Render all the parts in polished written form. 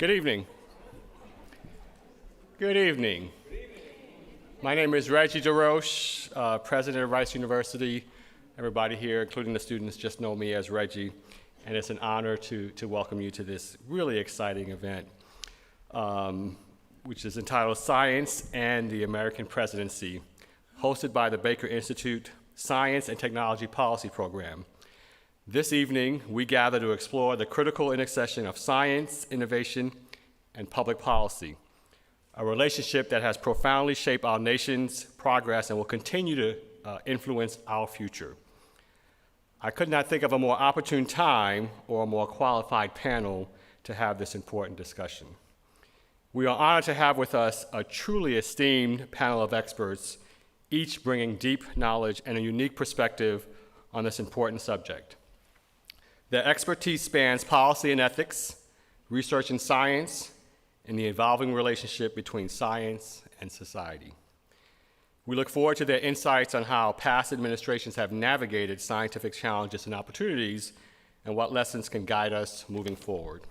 Good evening. Good evening. My name is Reggie DeRoche, president of Rice University. Everybody here, including the students, just know me as Reggie, and it's an honor to welcome you to this really exciting event, which is entitled Science and the American Presidency, hosted by the Baker Institute Science and Technology Policy Program. This evening, we gather to explore the critical intersection of science, innovation, and public policy, a relationship that has profoundly shaped our nation's progress and will continue to influence our future. I could not think of a more opportune time or a more qualified panel to have this important discussion. We are honored to have with us a truly esteemed panel of experts, each bringing deep knowledge and a unique perspective on this important subject. Their expertise spans policy and ethics, research and science, and the evolving relationship between science and society. We look forward to their insights on how past administrations have navigated scientific challenges and opportunities, and what lessons can guide us moving forward.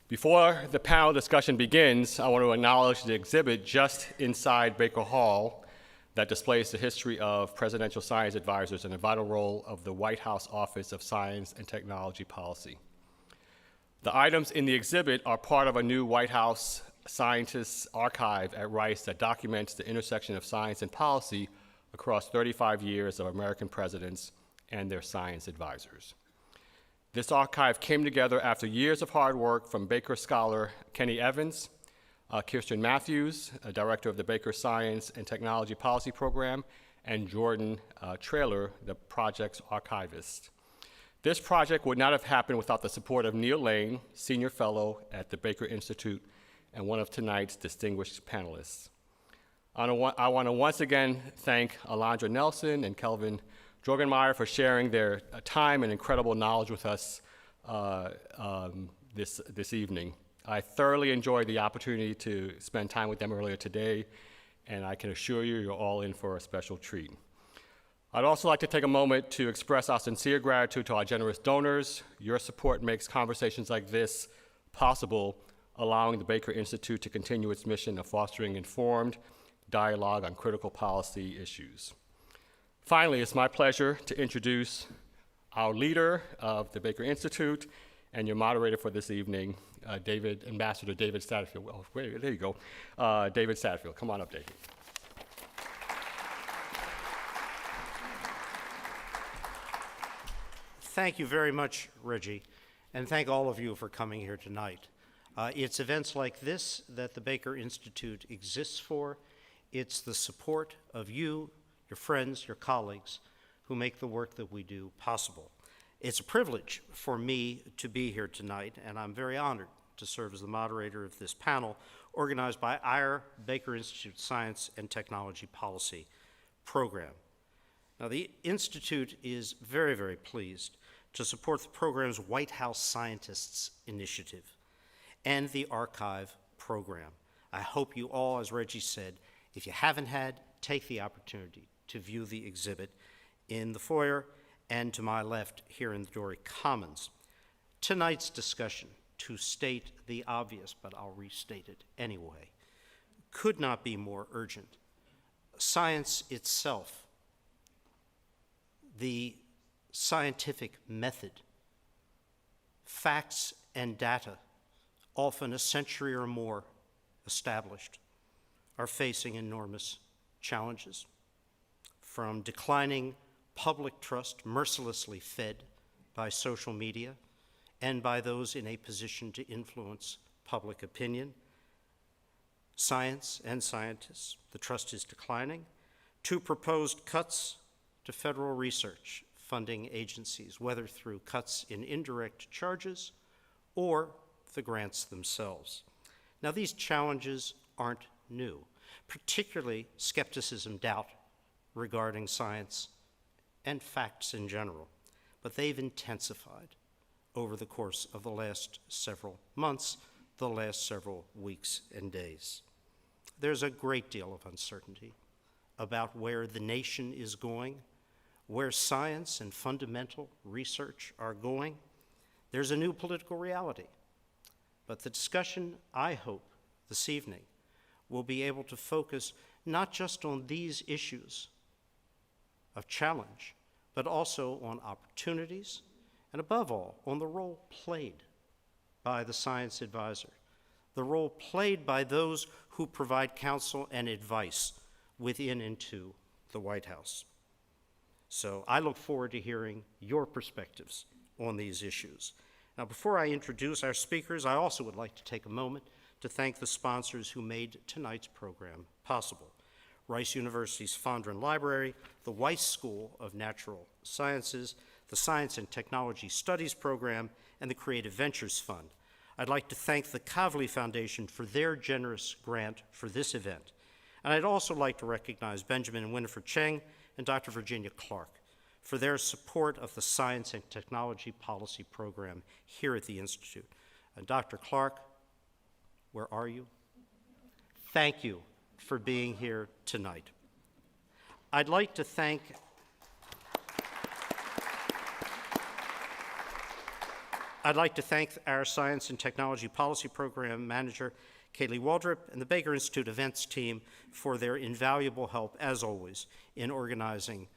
Before the panel discussion begins, I want to acknowledge the exhibit just inside Baker Hall that displays the history of presidential science advisors and the vital role of the White House Office of Science and Technology Policy. The items in the exhibit are part of a new White House Scientists Archive at Rice that documents the intersection of science and policy across 35 years of American presidents and their science advisors. This archive came together after years of hard work from Baker scholar Kenny Evans, Kirsten Matthews, director of the Baker Science and Technology Policy Program, and Jordan Traylor, the project's archivist. This project would not have happened without the support of Neal Lane, senior fellow at the Baker Institute, and one of tonight's distinguished panelists. I want to once again thank Alondra Nelson and Kelvin Droegemeier for sharing their time and incredible knowledge with us this evening. I thoroughly enjoyed the opportunity to spend time with them earlier today, and I can assure you, you're all in for a special treat. I'd also like to take a moment to express our sincere gratitude to our generous donors. Your support makes conversations like this possible, allowing the Baker Institute to continue its mission of fostering informed dialogue on critical policy issues. Finally, it's my pleasure to introduce our leader of the Baker Institute and your moderator for this evening, Ambassador David Satterfield. Oh, wait, there you go. David Satterfield. Come on up, David. Thank you very much, Reggie, and thank all of you for coming here tonight. It's events like this that the Baker Institute exists for. It's the support of you, your friends, your colleagues, who make the work that we do possible. It's a privilege for me to be here tonight, and I'm very honored to serve as the moderator of this panel organized by our Baker Institute Science and Technology Policy Program. Now, the Institute is very, very pleased to support the program's White House Scientists Initiative and the Archive Program. I hope you all, as Reggie said, if you haven't had, take the opportunity to view the exhibit in the foyer and to my left here in the Dorey Commons. Tonight's discussion, to state the obvious, but I'll restate it anyway, could not be more urgent. Science itself, the scientific method, facts and data, often a century or more established, are facing enormous challenges, from declining public trust mercilessly fed by social media and by those in a position to influence public opinion. Science and scientists, the trust is declining, to proposed cuts to federal research funding agencies, whether through cuts in indirect charges or the grants themselves. Now, these challenges aren't new, particularly skepticism, doubt regarding science and facts in general, but they've intensified over the course of the last several months, the last several weeks and days. There's a great deal of uncertainty about where the nation is going, where science and fundamental research are going. There's a new political reality, But the discussion, I hope, this evening will be able to focus not just on these issues of challenge, but also on opportunities, and above all, on the role played by the science advisor, the role played by those who provide counsel and advice within and to the White House. So I look forward to hearing your perspectives on these issues. Now, before I introduce our speakers, I also would like to take a moment to thank the sponsors who made tonight's program possible. Rice University's Fondren Library, the Weiss School of Natural Sciences, the Science and Technology Studies Program, and the Creative Ventures Fund. I'd like to thank the Kavli Foundation for their generous grant for this event. And I'd also like to recognize Benjamin and Winifred Cheng and Dr. Virginia Clark for their support of the Science and Technology Policy Program here at the Institute. And Dr. Clark, where are you? Thank you for being here tonight. I'd like to thank our Science and Technology Policy Program Manager, Kaylee Waldrop, and the Baker Institute events team for their invaluable help, as always, in organizing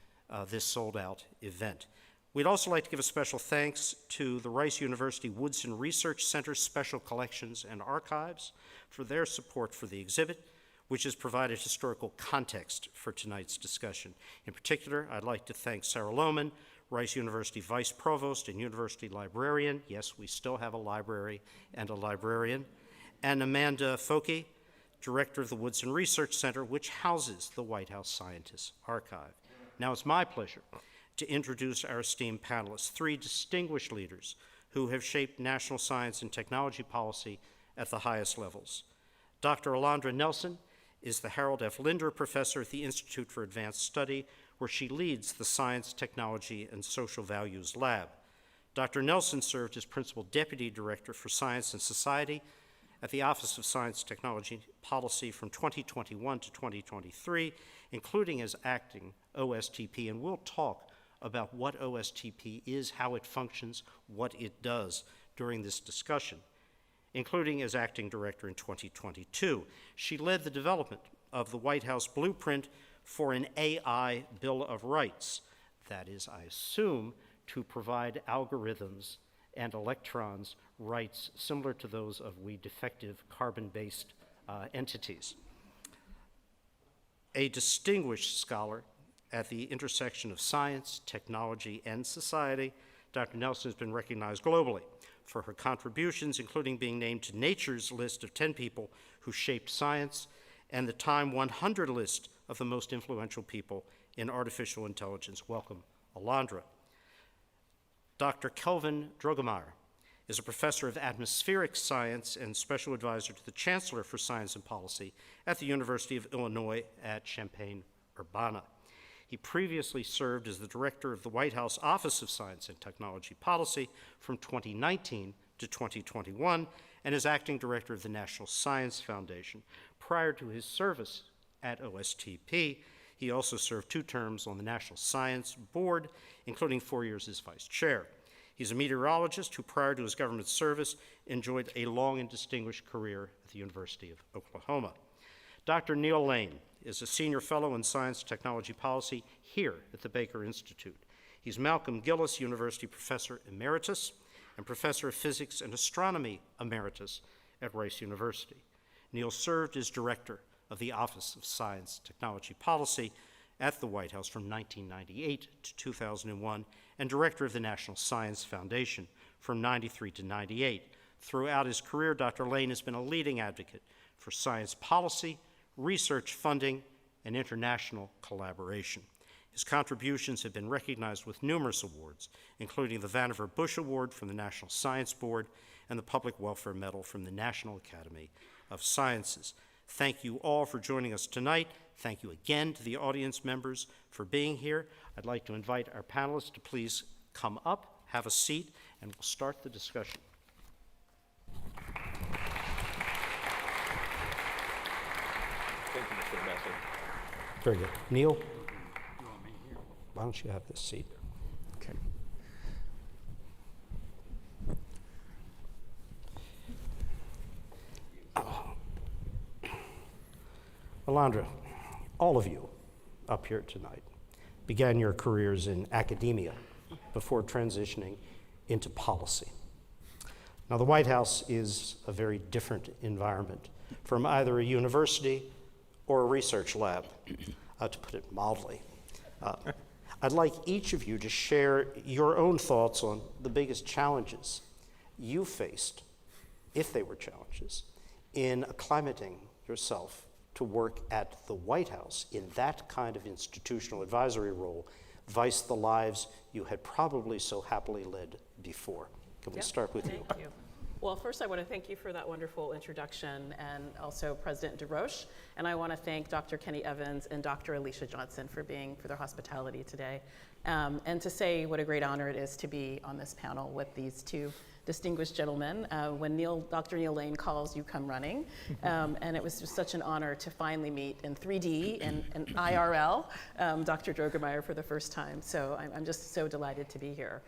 this sold-out event. We'd also like to give a special thanks to the Rice University Woodson Research Center Special Collections and Archives for their support for the exhibit, which has provided historical context for tonight's discussion. In particular, I'd like to thank Sarah Lohman, Rice University Vice Provost and University Librarian. Yes, we still have a library and a librarian. And Amanda Foke, Director of the Woodson Research Center, which houses the White House Scientists Archive. Now it's my pleasure to introduce our esteemed panelists, three distinguished leaders who have shaped national science and technology policy at the highest levels. Dr. Alondra Nelson is the Harold F. Linder Professor at the Institute for Advanced Study, where she leads the Science, Technology, and Social Values Lab. Dr. Nelson served as Principal Deputy Director for Science and Society at the Office of Science, Technology, Policy from 2021 to 2023, including as acting OSTP, and we'll talk about what OSTP is, how it functions, what it does during this discussion, including as acting director in 2022. She led the development of the White House blueprint for an AI Bill of Rights. That is, I assume, to provide algorithms and electrons rights similar to those of we defective carbon-based entities. A distinguished scholar at the intersection of science, technology, and society, Dr. Nelson has been recognized globally for her contributions, including being named to Nature's list of 10 people who shaped science and the Time 100 list of the most influential people in artificial intelligence. Welcome, Alondra. Dr. Kelvin Droegemeier is a professor of atmospheric science and special advisor to the Chancellor for Science and Policy at the University of Illinois at Champaign-Urbana. He previously served as the director of the White House Office of Science and Technology Policy from 2019 to 2021, and as acting director of the National Science Foundation. Prior to his service at OSTP, he also served 2 terms on the National Science Board, including 4 years as vice chair. He's a meteorologist who, prior to his government service, enjoyed a long and distinguished career at the University of Oklahoma. Dr. Neal Lane is a senior fellow in science and technology policy here at the Baker Institute. He's Malcolm Gillis University Professor Emeritus and Professor of Physics and Astronomy Emeritus at Rice University. Neal served as director of the Office of Science and Technology Policy at the White House from 1998 to 2001, and director of the National Science Foundation from 93 to 98. Throughout his career, Dr. Lane has been a leading advocate for science policy, research funding, and international collaboration. His contributions have been recognized with numerous awards, including the Vannevar Bush Award from the National Science Board and the Public Welfare Medal from the National Academy of Sciences. Thank you all for joining us tonight. Thank you again to the audience members for being here. I'd like to invite our panelists to please come up, have a seat, and we'll start the discussion. Thank you, Mr. Ambassador. Very good. Neal, why don't you have this seat? Okay. Alondra, all of you up here tonight began your careers in academia before transitioning into policy. Now, the White House is a very different environment from either a university or a research lab, to put it mildly. I'd like each of you to share your own thoughts on the biggest challenges you faced, if they were challenges, in acclimating yourself to work at the White House in that kind of institutional advisory role, vice the lives you had probably so happily led before. Can we start with you? Thank you. Well, first I want to thank you for that wonderful introduction, and also President DeRoche. And I want to thank Dr. Kenny Evans and Dr. Alicia Johnson for their hospitality today. And to say what a great honor it is to be on this panel with these two distinguished gentlemen. When Dr. Neal Lane calls, you come running. And it was just such an honor to finally meet in 3D and IRL Dr. Droegemeier for the first time. So I'm just so delighted to be here.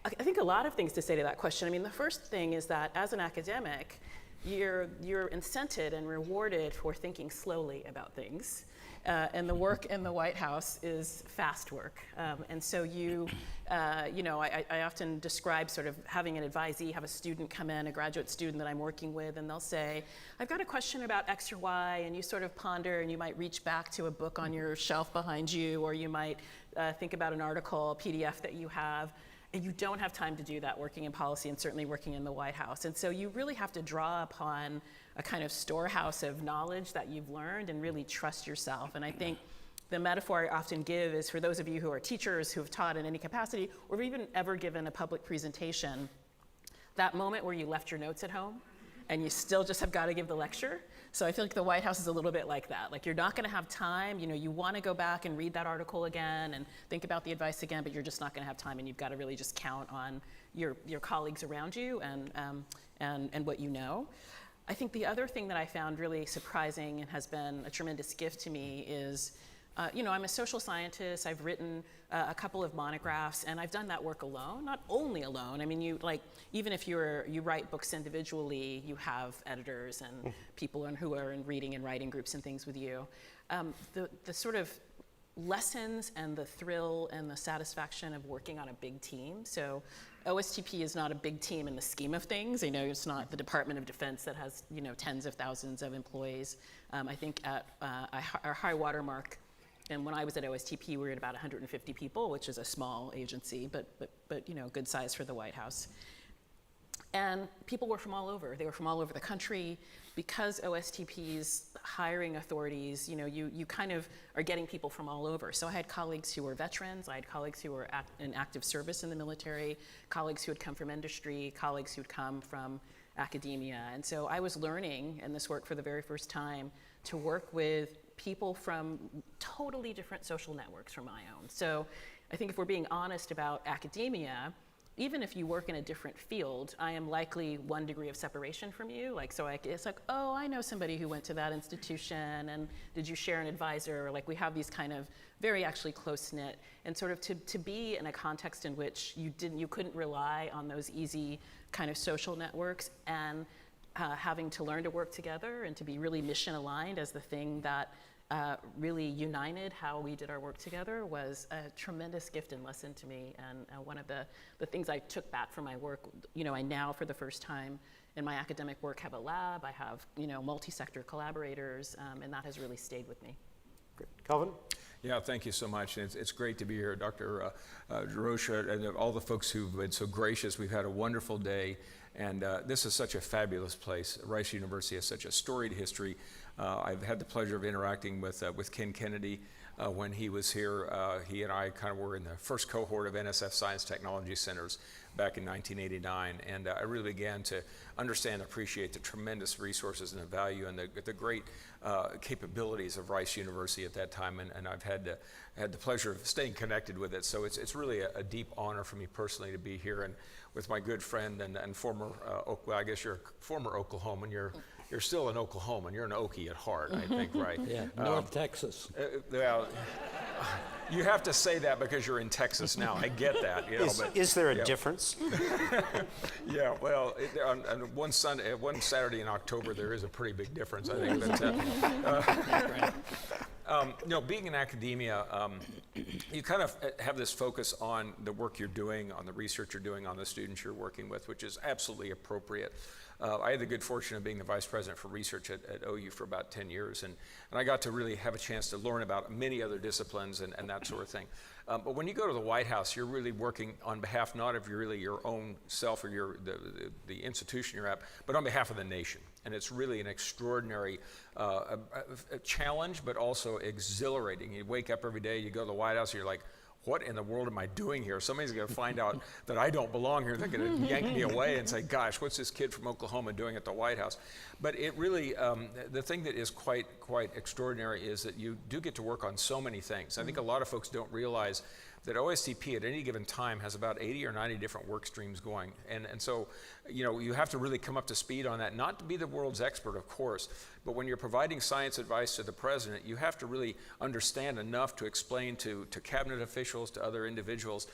I think a lot of things to say to that question. I mean, the first thing is that as an academic, you're incented and rewarded for thinking slowly about things. And the work in the White House is fast work. And so I often describe sort of having an advisee, have a student come in, a graduate student that I'm working with, and they'll say, I've got a question about X or Y, and you sort of ponder, and you might reach back to a book on your shelf behind you, or you might think about an article, a PDF that you have. And you don't have time to do that working in policy, and certainly working in the White House. And so you really have to draw upon a kind of storehouse of knowledge that you've learned and really trust yourself. And I think the metaphor I often give is for those of you who are teachers, who have taught in any capacity, or even ever given a public presentation, that moment where you left your notes at home and you still just have got to give the lecture. So I feel like the White House is a little bit like that. Like, you're not going to have time. You want to go back and read that article again and think about the advice again, but you're just not going to have time, and you've got to really just count on your colleagues around you and what you know. I think the other thing that I found really surprising and has been a tremendous gift to me is, I'm a social scientist. I've written a couple of monographs, and I've done that work alone, not only alone. I mean, even if you write books individually, you have editors and people who are in reading and writing groups and things with you. The sort of lessons and the thrill and the satisfaction of working on a big team. So OSTP is not a big team in the scheme of things. It's not the Department of Defense that has tens of thousands of employees. I think at our high water mark, and when I was at OSTP, we were at about 150 people, which is a small agency, but good size for the White House. And people were from all over. They were from all over the country. Because OSTP's hiring authorities, you kind of are getting people from all over. So I had colleagues who were veterans. I had colleagues who were in active service in the military, colleagues who had come from industry, colleagues who'd come from academia. And so I was learning in this work for the very first time to work with people from totally different social networks from my own. So I think if we're being honest about academia, even if you work in a different field, I am likely 1 degree of separation from you. It's like, oh, I know somebody who went to that institution, and did you share an advisor? We have these kind of very actually close-knit, and sort of to be in a context in which you couldn't rely on those easy kind of social networks, and having to learn to work together and to be really mission aligned as the thing that really united how we did our work together was a tremendous gift and lesson to me. And one of the things I took back from my work, I now for the first time in my academic work have a lab, I have multi-sector collaborators, and that has really stayed with me. Great. Kelvin? Yeah, thank you so much. It's great to be here, Dr. DeRoche, and all the folks who've been so gracious. We've had a wonderful day, and this is such a fabulous place. Rice University has such a storied history. I've had the pleasure of interacting with Ken Kennedy when he was here. He and I kind of were in the first cohort of NSF Science Technology Centers back in 1989, and I really began to understand and appreciate the tremendous resources and the value and the great capabilities of Rice University at that time, and I've had the pleasure of staying connected with it. So it's really a deep honor for me personally to be here, and with my good friend and former, I guess you're a former Oklahoman. You're still an Oklahoman. You're an Okie at heart, I think, right? Yeah, North Texas. Well, You have to say that because you're in Texas now. I get that. You know, Is there a difference? Yeah, well, on one Saturday in October, there is a pretty big difference, I think. But, being in academia, you kind of have this focus on the work you're doing, on the research you're doing, on the students you're working with, which is absolutely appropriate. I had the good fortune of being the vice president for research at OU for about 10 years, and I got to really have a chance to learn about many other disciplines and that sort of thing. But when you go to the White House, you're really working on behalf not of your own self or the institution you're at, but on behalf of the nation. And it's really an extraordinary a challenge, but also exhilarating. You wake up every day, you go to the White House, and you're like, what in the world am I doing here? Somebody's going to find out that I don't belong here. They're going to yank me away and say, gosh, what's this kid from Oklahoma doing at the White House? But it really, the thing that is quite extraordinary is that you do get to work on so many things. I think a lot of folks don't realize that OSTP at any given time has about 80 or 90 different work streams going. And so, you have to really come up to speed on that, not to be the world's expert, of course, but when you're providing science advice to the president, you have to really understand enough to explain to cabinet officials, to other individuals,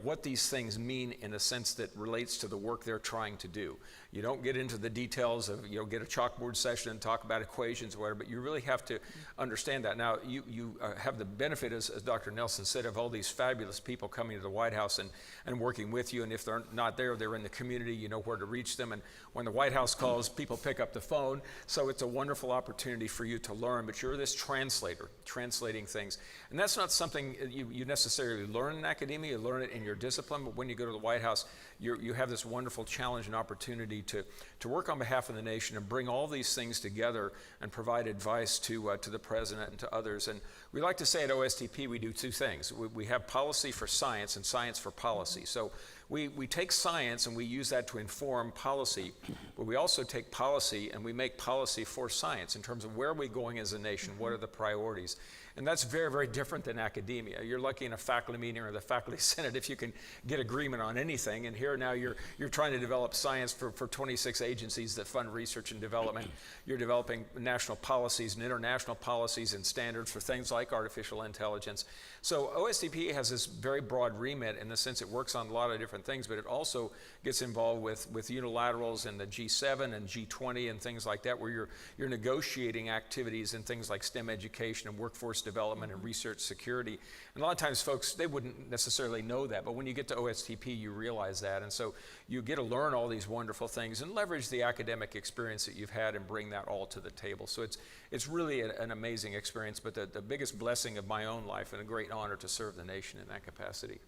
what these things mean in a sense that relates to the work they're trying to do. You don't get into the details of, get a chalkboard session and talk about equations or whatever, but you really have to understand that. Now, you have the benefit, as Dr. Nelson said, of all these fabulous people coming to the White House and working with you, and if they're not there, they're in the community, you know where to reach them, and when the White House calls, people pick up the phone, so it's a wonderful opportunity for you to learn, but you're this translator, translating things. And that's not something you necessarily learn in academia, you learn it in your discipline, but when you go to the White House, you have this wonderful challenge and opportunity to work on behalf of the nation and bring all these things together and provide advice to the president and to others. And we like to say at OSTP we do two things. We have policy for science and science for policy. So we take science and we use that to inform policy, but we also take policy and we make policy for science in terms of where are we going as a nation, what are the priorities. And that's very, very different than academia. You're lucky in a faculty meeting or the faculty senate if you can get agreement on anything. And here now you're trying to develop science for 26 agencies that fund research and development. You're developing national policies and international policies and standards for things like artificial intelligence. So OSTP has this very broad remit in the sense it works on a lot of different things, but it also gets involved with unilaterals and the G7 and G20 and things like that, where you're negotiating activities in things like STEM education and workforce development and research security. And a lot of times folks, they wouldn't necessarily know that, but when you get to OSTP, you realize that. And so you get to learn all these wonderful things and leverage the academic experience that you've had and bring that all to the table. So it's really an amazing experience, but the biggest blessing of my own life and a great honor to serve the nation in that capacity.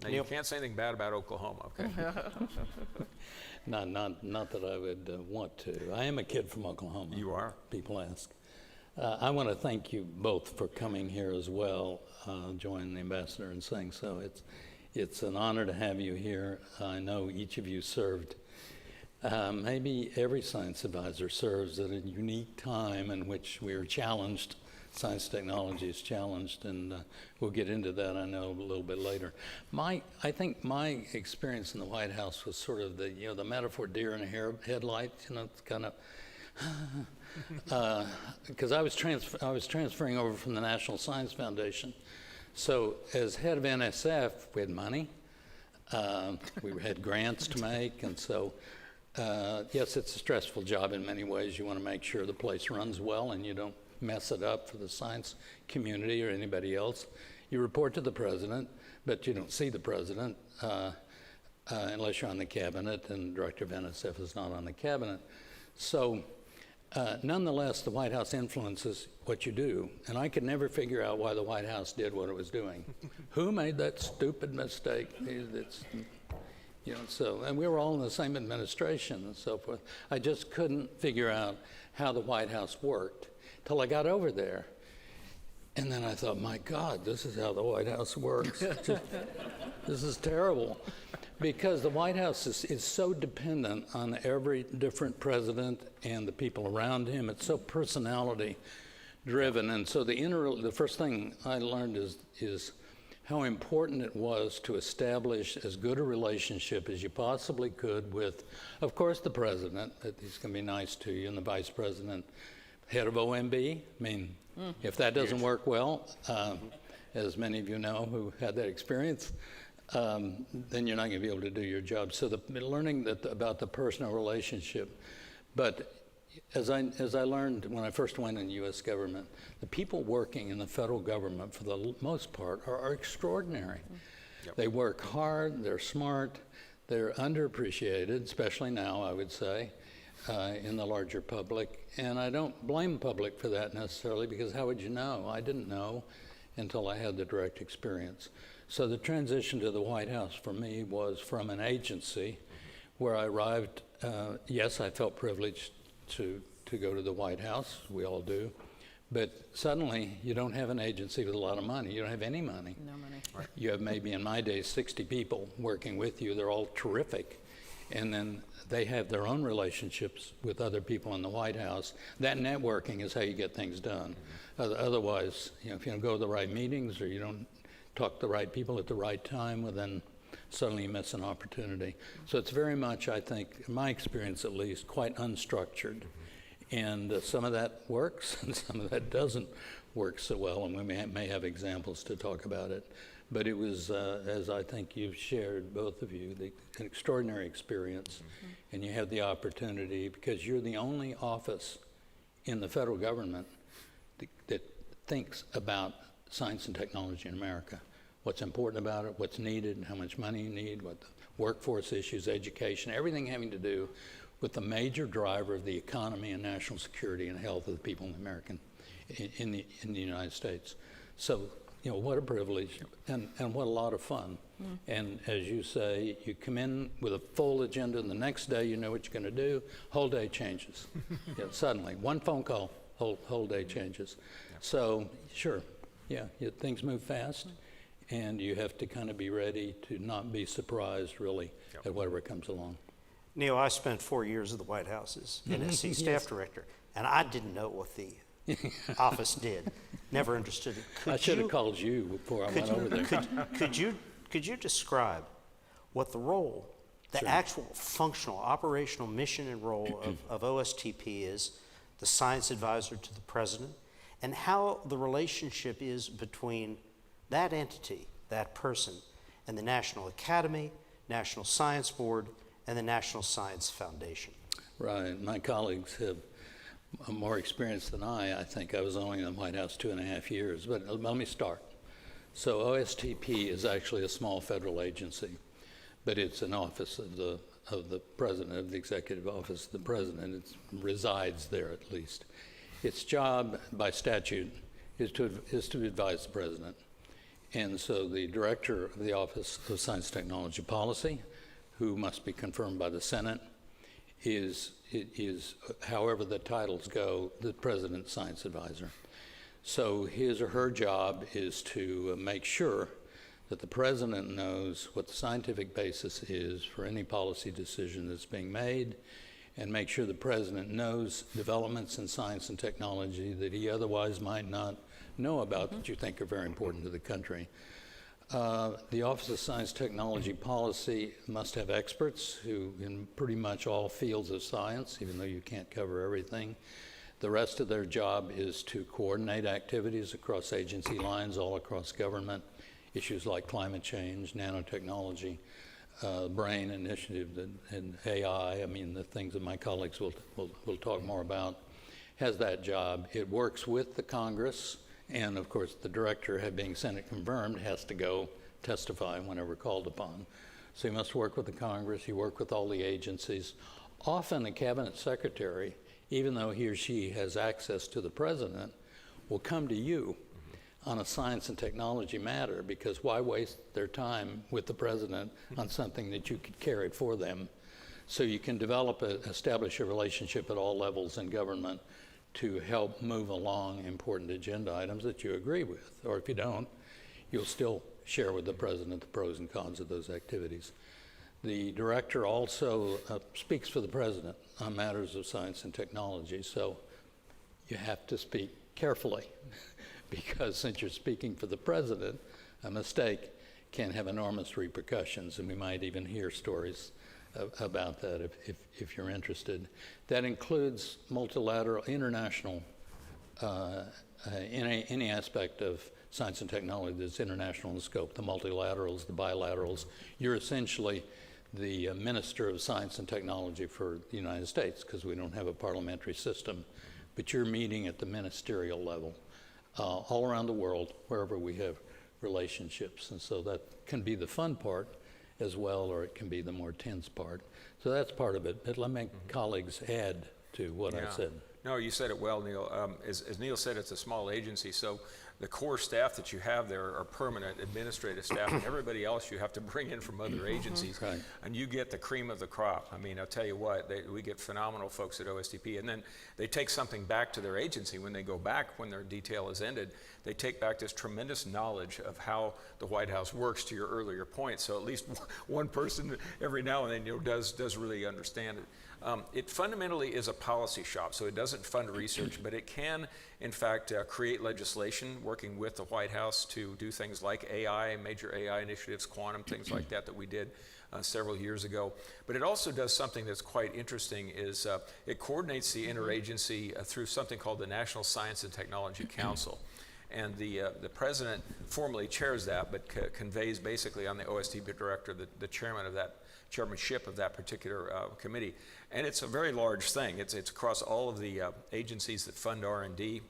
Now, you can't say anything bad about Oklahoma, okay? Not that I would want to. I am a kid from Oklahoma. You are. People ask. I want to thank you both for coming here as well, join the ambassador in saying so. It's an honor to have you here. I know each of you served. Maybe every science advisor serves at a unique time in which we are challenged. Science technology is challenged, and we'll get into that, I know, a little bit later. I think my experience in the White House was sort of the metaphor deer in a headlight, it's kind of, because I was transferring over from the National Science Foundation. So as head of NSF, we had money, we had grants to make, and so yes, it's a stressful job in many ways. You want to make sure the place runs well and you don't mess it up for the science community or anybody else. You report to the president, but you don't see the president unless you're on the cabinet, and the director of NSF is not on the cabinet. So nonetheless, the White House influences what you do, and I could never figure out why the White House did what it was doing. Who made that stupid mistake? And we were all in the same administration and so forth. I just couldn't figure out how the White House worked till I got over there. And then I thought, my God, this is how the White House works. This is terrible. Because the White House is so dependent on every different president and the people around him. It's so personality driven. And so the first thing I learned is how important it was to establish as good a relationship as you possibly could with, of course, the president, that he's going to be nice to you, and the vice president, head of OMB. I mean, if that doesn't work well, as many of you know who had that experience, then you're not going to be able to do your job. So learning about the personal relationship. But as I learned when I first went in the U.S. government, the people working in the federal government, for the most part, are extraordinary. Yep. They work hard, they're smart, they're underappreciated, especially now, I would say, in the larger public. And I don't blame the public for that necessarily, because how would you know? I didn't know until I had the direct experience. So the transition to the White House for me was from an agency where I arrived. Yes, I felt privileged to go to the White House, we all do, but suddenly you don't have an agency with a lot of money. You don't have any money. No money. Right. You have maybe, in my days, 60 people working with you. They're all terrific. And then they have their own relationships with other people in the White House. That networking is how you get things done. Otherwise, if you don't go to the right meetings or you don't talk to the right people at the right time, well, then suddenly you miss an opportunity. So it's very much, I think, in my experience at least, quite unstructured. And some of that works and some of that doesn't work so well, and we may have examples to talk about it. But it was, as I think you've shared, both of you, an extraordinary experience. And you have the opportunity, because you're the only office in the federal government that thinks about science and technology in America. What's important about it, what's needed, how much money you need, what the workforce issues, education, everything having to do with the major driver of the economy and national security and health of the people in the United States. So, what a privilege and what a lot of fun. And as you say, you come in with a full agenda, and the next day you know what you're going to do. Whole day changes. Suddenly, one phone call, whole day changes. So, sure, things move fast. And you have to kind of be ready to not be surprised, really, at whatever comes along. Neal, I spent 4 years at the White House as NSC staff director, and I didn't know what the office did. Never understood it. I should have called you before I went over there. Could you describe what the role, the actual functional, operational mission and role of OSTP is, the science advisor to the president, and how the relationship is between that entity, that person, and the National Academy, National Science Board, and the National Science Foundation? Right. My colleagues have more experience than I think. I was only in the White House 2.5 years, but let me start. So OSTP is actually a small federal agency, but it's an office of the president, of the executive office of the president. It resides there, at least. Its job by statute is to advise the president. And so the director of the Office of Science and Technology Policy, who must be confirmed by the Senate, is however the titles go, the president's science advisor. So his or her job is to make sure that the president knows what the scientific basis is for any policy decision that's being made, and make sure the president knows developments in science and technology that he otherwise might not know about that you think are very important to the country. The Office of Science Technology Policy must have experts who in pretty much all fields of science, even though you can't cover everything. The rest of their job is to coordinate activities across agency lines, all across government, issues like climate change, nanotechnology, BRAIN initiative, and AI, the things that my colleagues will talk more about, has that job. It works with the Congress. And of course, the director, being Senate confirmed, has to go testify whenever called upon. So he must work with the Congress, he works with all the agencies. Often a cabinet secretary, even though he or she has access to the president, will come to you on a science and technology matter, because why waste their time with the president on something that you could carry for them? So you can establish a relationship at all levels in government to help move along important agenda items that you agree with. Or if you don't, you'll still share with the president the pros and cons of those activities. The director also speaks for the president on matters of science and technology, so you have to speak carefully because since you're speaking for the president, a mistake can have enormous repercussions, and we might even hear stories about that if you're interested. That includes multilateral, international, any aspect of science and technology that's international in scope, the multilaterals, the bilaterals. You're essentially the Minister of Science and Technology for the United States, because we don't have a parliamentary system, but you're meeting at the ministerial level all around the world, wherever we have relationships. And so that can be the fun part as well, or it can be the more tense part. So that's part of it, but let my colleagues add to what I said. No, you said it well, Neal. As Neal said, it's a small agency, so the core staff that you have there are permanent administrative staff, and everybody else you have to bring in from other agencies, Right. and you get the cream of the crop. I mean, I'll tell you what, we get phenomenal folks at OSTP, and then they take something back to their agency. When they go back, when their detail is ended, they take back this tremendous knowledge of how the White House works, to your earlier point. So at least one person every now and then does really understand it. It fundamentally is a policy shop, so it doesn't fund research, but it can, in fact, create legislation working with the White House to do things like AI, major AI initiatives, quantum, things like that we did several years ago. But it also does something that's quite interesting, is it coordinates the interagency through something called the National Science and Technology Council. And the president formally chairs that, but conveys basically on the OSTP director, the chairmanship of that particular committee. And it's a very large thing. It's across all of the agencies that fund R&D.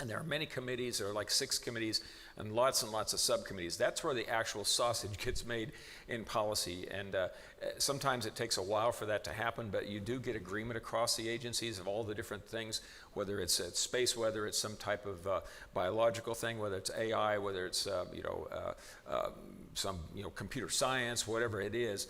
And there are many committees. There are like 6 committees and lots of subcommittees. That's where the actual sausage gets made in policy. And sometimes it takes a while for that to happen, but you do get agreement across the agencies of all the different things, whether it's space, whether it's some type of biological thing, whether it's AI, whether it's some computer science, whatever it is,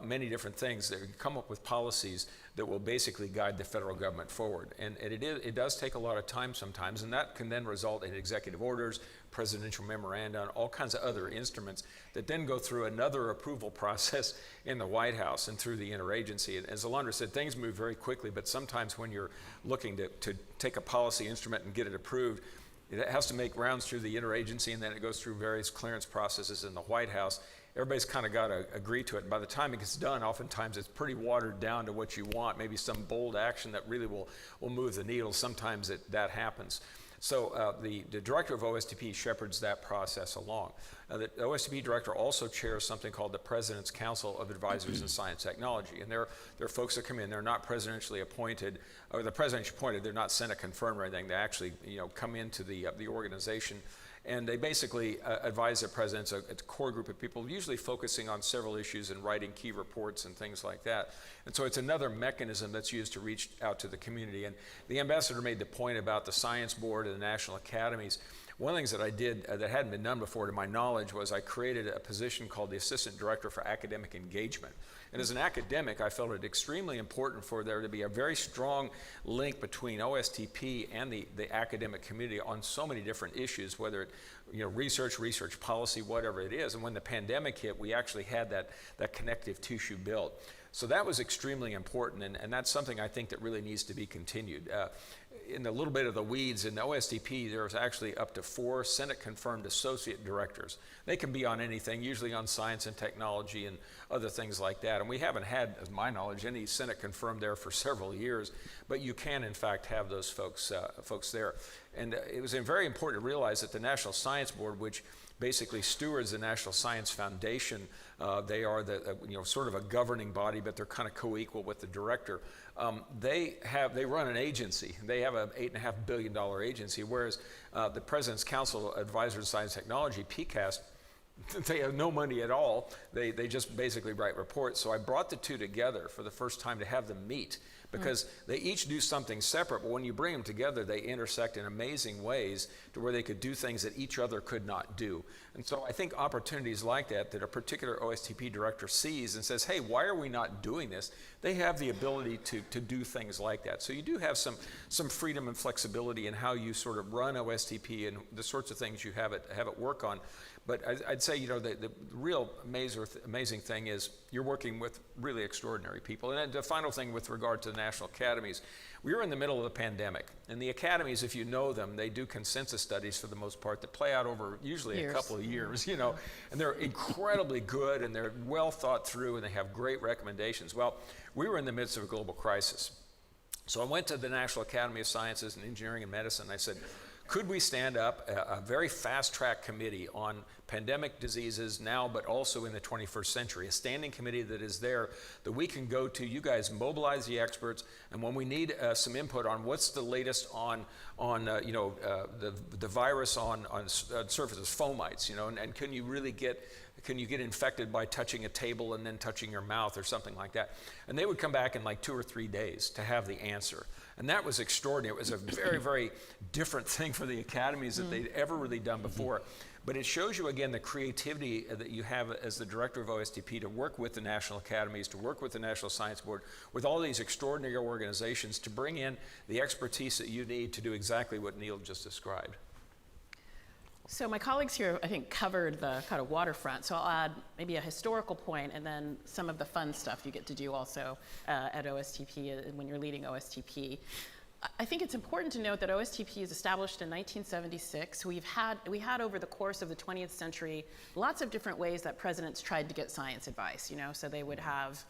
many different things that come up with policies that will basically guide the federal government forward. And it does take a lot of time sometimes, and that can then result in executive orders, presidential memoranda, and all kinds of other instruments that then go through another approval process in the White House and through the interagency. And as Alondra said, things move very quickly, but sometimes when you're looking to take a policy instrument and get it approved, it has to make rounds through the interagency, and then it goes through various clearance processes in the White House. Everybody's kind of got to agree to it. And by the time it gets done, oftentimes it's pretty watered down to what you want, maybe some bold action that really will move the needle. Sometimes that happens. So the director of OSTP shepherds that process along. The OSTP director also chairs something called the President's Council of Advisors in Science Technology. And they're folks that come in. They're not presidentially appointed, or the presidentially appointed. They're not Senate confirmed or anything. They actually come into the organization. And they basically advise the president. It's a core group of people, usually focusing on several issues and writing key reports and things like that. And so it's another mechanism that's used to reach out to the community. And the ambassador made the point about the Science Board and the National Academies. One of the things that I did that hadn't been done before, to my knowledge, was I created a position called the Assistant Director for Academic Engagement. And as an academic, I felt it extremely important for there to be a very strong link between OSTP and the academic community on so many different issues, whether it, research policy, whatever it is. And when the pandemic hit, we actually had that connective tissue built. So that was extremely important, and that's something I think that really needs to be continued. In a little bit of the weeds, in the OSTP, there's actually up to 4 Senate-confirmed associate directors. They can be on anything, usually on science and technology and other things like that. And we haven't had, as my knowledge, any Senate-confirmed there for several years, but you can, in fact, have those folks there. And it was very important to realize that the National Science Board, which basically stewards the National Science Foundation, they are sort of a governing body, but they're kind of co-equal with the director. They run an agency. They have an $8.5 billion agency, whereas the President's Council of Advisors in Science and Technology, PCAST, they have no money at all. They just basically write reports. So I brought the two together for the first time to have them meet, because they each do something separate, but when you bring them together, they intersect in amazing ways to where they could do things that each other could not do. And so I think opportunities like that a particular OSTP director sees and says, hey, why are we not doing this? They have the ability to do things like that. So you do have some freedom and flexibility in how you sort of run OSTP and the sorts of things you have it work on. But I'd say, the real amazing thing is you're working with really extraordinary people. And then the final thing with regard to the National Academies, we were in the middle of the pandemic. And the academies, if you know them, they do consensus studies for the most part that play out over usually a couple of years, and they're incredibly good and they're well thought through and they have great recommendations. Well, we were in the midst of a global crisis. So I went to the National Academy of Sciences and Engineering and Medicine and I said, could we stand up a very fast-track committee on pandemic diseases now, but also in the 21st century, a standing committee that is there that we can go to, you guys mobilize the experts, and when we need some input on what's the latest on the virus on surfaces, fomites, and can you really get infected by touching a table and then touching your mouth or something like that? And they would come back in like 2 or 3 days to have the answer. And that was extraordinary. It was a very, very different thing for the academies that they'd ever really done before. But it shows you, again, the creativity that you have as the director of OSTP to work with the national academies, to work with the National Science Board, with all these extraordinary organizations to bring in the expertise that you need to do exactly what Neal just described. So my colleagues here, I think, covered the kind of waterfront. So I'll add maybe a historical point and then some of the fun stuff you get to do also at OSTP when you're leading OSTP. I think it's important to note that OSTP is established in 1976. We had over the course of the 20th century lots of different ways that presidents tried to get science advice. So they would have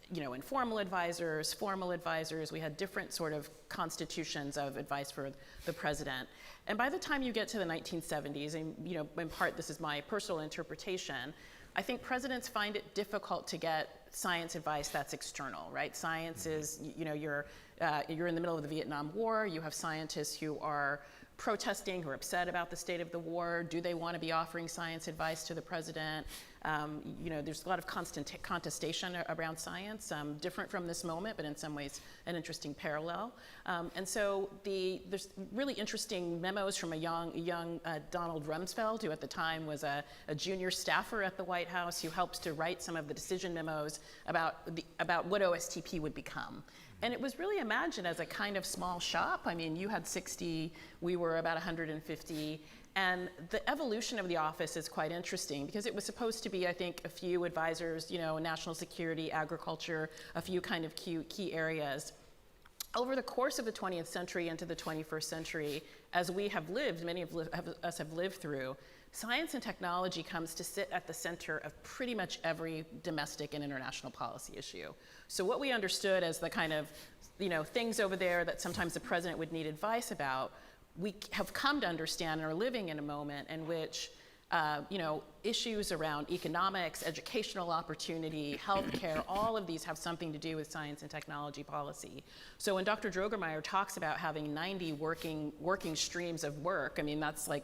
informal advisors, formal advisors. We had different sort of constitutions of advice for the president. And by the time you get to the 1970s, and in part this is my personal interpretation, I think presidents find it difficult to get science advice that's external, right? Science is, you're in the middle of the Vietnam War. You have scientists who are protesting, who are upset about the state of the war. Do they want to be offering science advice to the president? There's a lot of contestation around science, different from this moment, but in some ways an interesting parallel. And so there's really interesting memos from a young Donald Rumsfeld, who at the time was a junior staffer at the White House, who helps to write some of the decision memos about what OSTP would become. And it was really imagined as a kind of small shop. I mean, you had 60, we were about 150. And the evolution of the office is quite interesting because it was supposed to be, I think, a few advisors, national security, agriculture, a few kind of key areas. Over the course of the 20th century into the 21st century, as we have lived, many of us have lived through, science and technology comes to sit at the center of pretty much every domestic and international policy issue. So what we understood as the kind of, things over there that sometimes the president would need advice about, we have come to understand and are living in a moment in which issues around economics, educational opportunity, healthcare, all of these have something to do with science and technology policy. So when Dr. Droegemeier talks about having 90 working streams of work, I mean, that's like,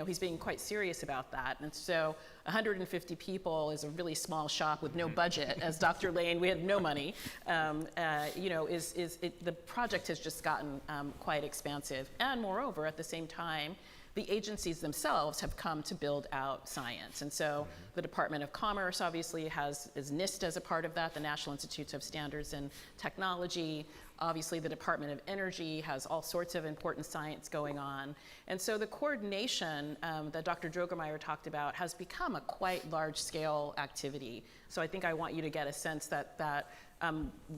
he's being quite serious about that. And so 150 people is a really small shop with no budget. As Dr. Lane, we had no money. The project has just gotten quite expansive. And moreover, at the same time, the agencies themselves have come to build out science. And so the Department of Commerce obviously is NIST as a part of that, the National Institutes of Standards and Technology. Obviously, the Department of Energy has all sorts of important science going on. And so the coordination that Dr. Droegemeier talked about has become a quite large-scale activity. So I think I want you to get a sense that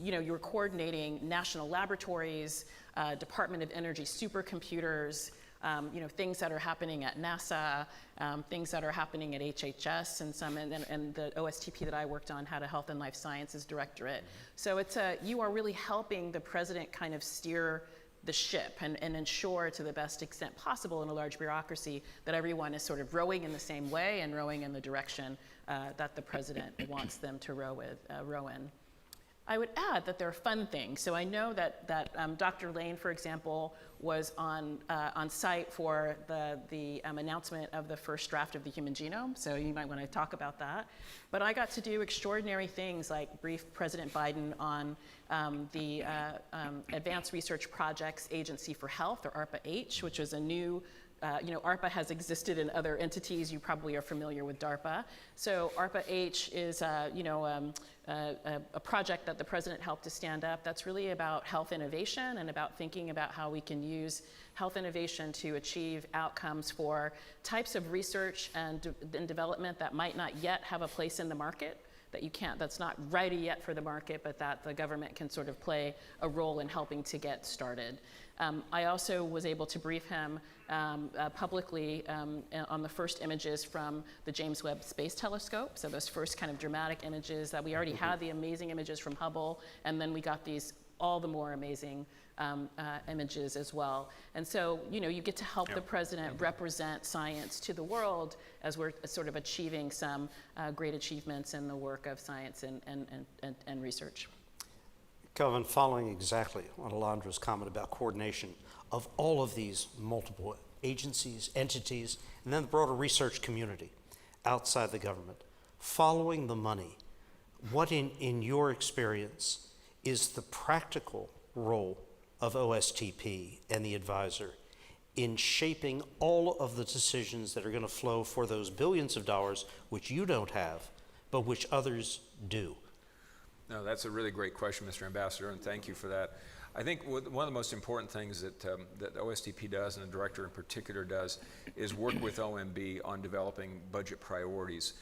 you're coordinating national laboratories, Department of Energy supercomputers, things that are happening at NASA, things that are happening at HHS, and the OSTP that I worked on had a Health and Life Sciences Directorate. So you are really helping the president kind of steer the ship and ensure to the best extent possible in a large bureaucracy that everyone is sort of rowing in the same way and rowing in the direction that the president wants them to row in. I would add that there are fun things. So I know that Dr. Lane, for example, was on site for the announcement of the first draft of the human genome. So you might want to talk about that. But I got to do extraordinary things like brief President Biden on the Advanced Research Projects Agency for Health, or ARPA-H, which is a new ARPA has existed in other entities. You probably are familiar with DARPA. So ARPA-H is a project that the president helped to stand up that's really about health innovation and about thinking about how we can use health innovation to achieve outcomes for types of research and development that might not yet have a place in the market, that's not ready yet for the market, but that the government can sort of play a role in helping to get started. I also was able to brief him publicly on the first images from the James Webb Space Telescope. So those first kind of dramatic images that we already had the amazing images from Hubble, and then we got these all the more amazing images as well. And so, you get to help the president represent science to the world as we're sort of achieving some great achievements in the work of science and research. Kelvin, following exactly on Alondra's comment about coordination of all of these multiple agencies, entities, and then the broader research community outside the government, following the money, what in your experience is the practical role of OSTP and the advisor in shaping all of the decisions that are going to flow for those billions of dollars which you don't have, but which others do? No, that's a really great question, Mr. Ambassador, and thank you for that. I think one of the most important things that OSTP does, and the director in particular does, is work with OMB on developing budget priorities.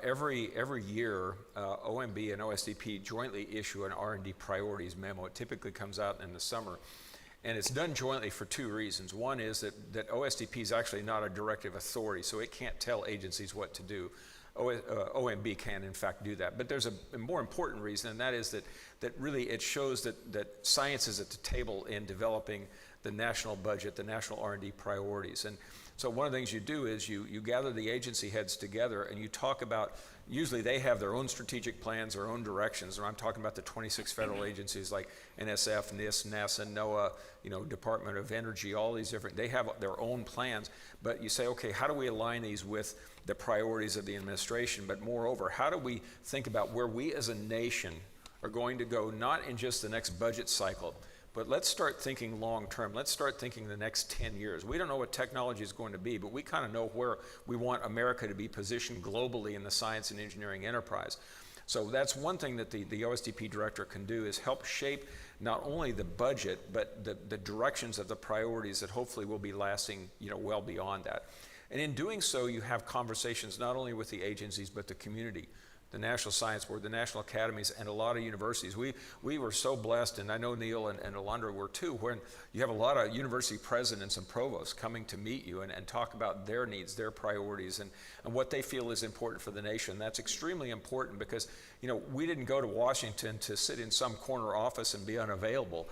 Every year, OMB and OSTP jointly issue an R&D priorities memo. It typically comes out in the summer. And it's done jointly for two reasons. One is that OSTP is actually not a directive authority, so it can't tell agencies what to do. OMB can, in fact, do that. But there's a more important reason, and that is that really it shows that science is at the table in developing the national budget, the national R&D priorities. And so one of the things you do is you gather the agency heads together and you talk about, usually they have their own strategic plans, their own directions, and I'm talking about the 26 federal agencies like NSF, NIST, NASA, NOAA, Department of Energy, all these different, they have their own plans, but you say, okay, how do we align these with the priorities of the administration? But moreover, how do we think about where we as a nation are going to go, not in just the next budget cycle, but let's start thinking long term. Let's start thinking the next 10 years. We don't know what technology is going to be, but we kind of know where we want America to be positioned globally in the science and engineering enterprise. So that's one thing that the OSTP director can do, is help shape not only the budget, but the directions of the priorities that hopefully will be lasting, well beyond that. And in doing so, you have conversations not only with the agencies, but the community, the National Science Board, the National Academies, and a lot of universities. We were so blessed, and I know Neal and Alondra were too, when you have a lot of university presidents and provosts coming to meet you and talk about their needs, their priorities, and what they feel is important for the nation. That's extremely important because, we didn't go to Washington to sit in some corner office and be unavailable.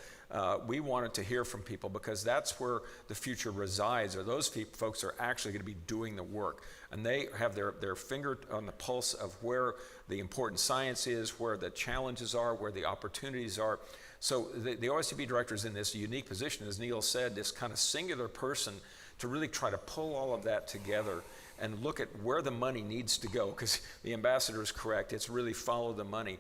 We wanted to hear from people because that's where the future resides, or those folks are actually going to be doing the work. And they have their finger on the pulse of where the important science is, where the challenges are, where the opportunities are. So the OSTP director is in this unique position, as Neal said, this kind of singular person to really try to pull all of that together and look at where the money needs to go, because the ambassador is correct. It's really follow the money.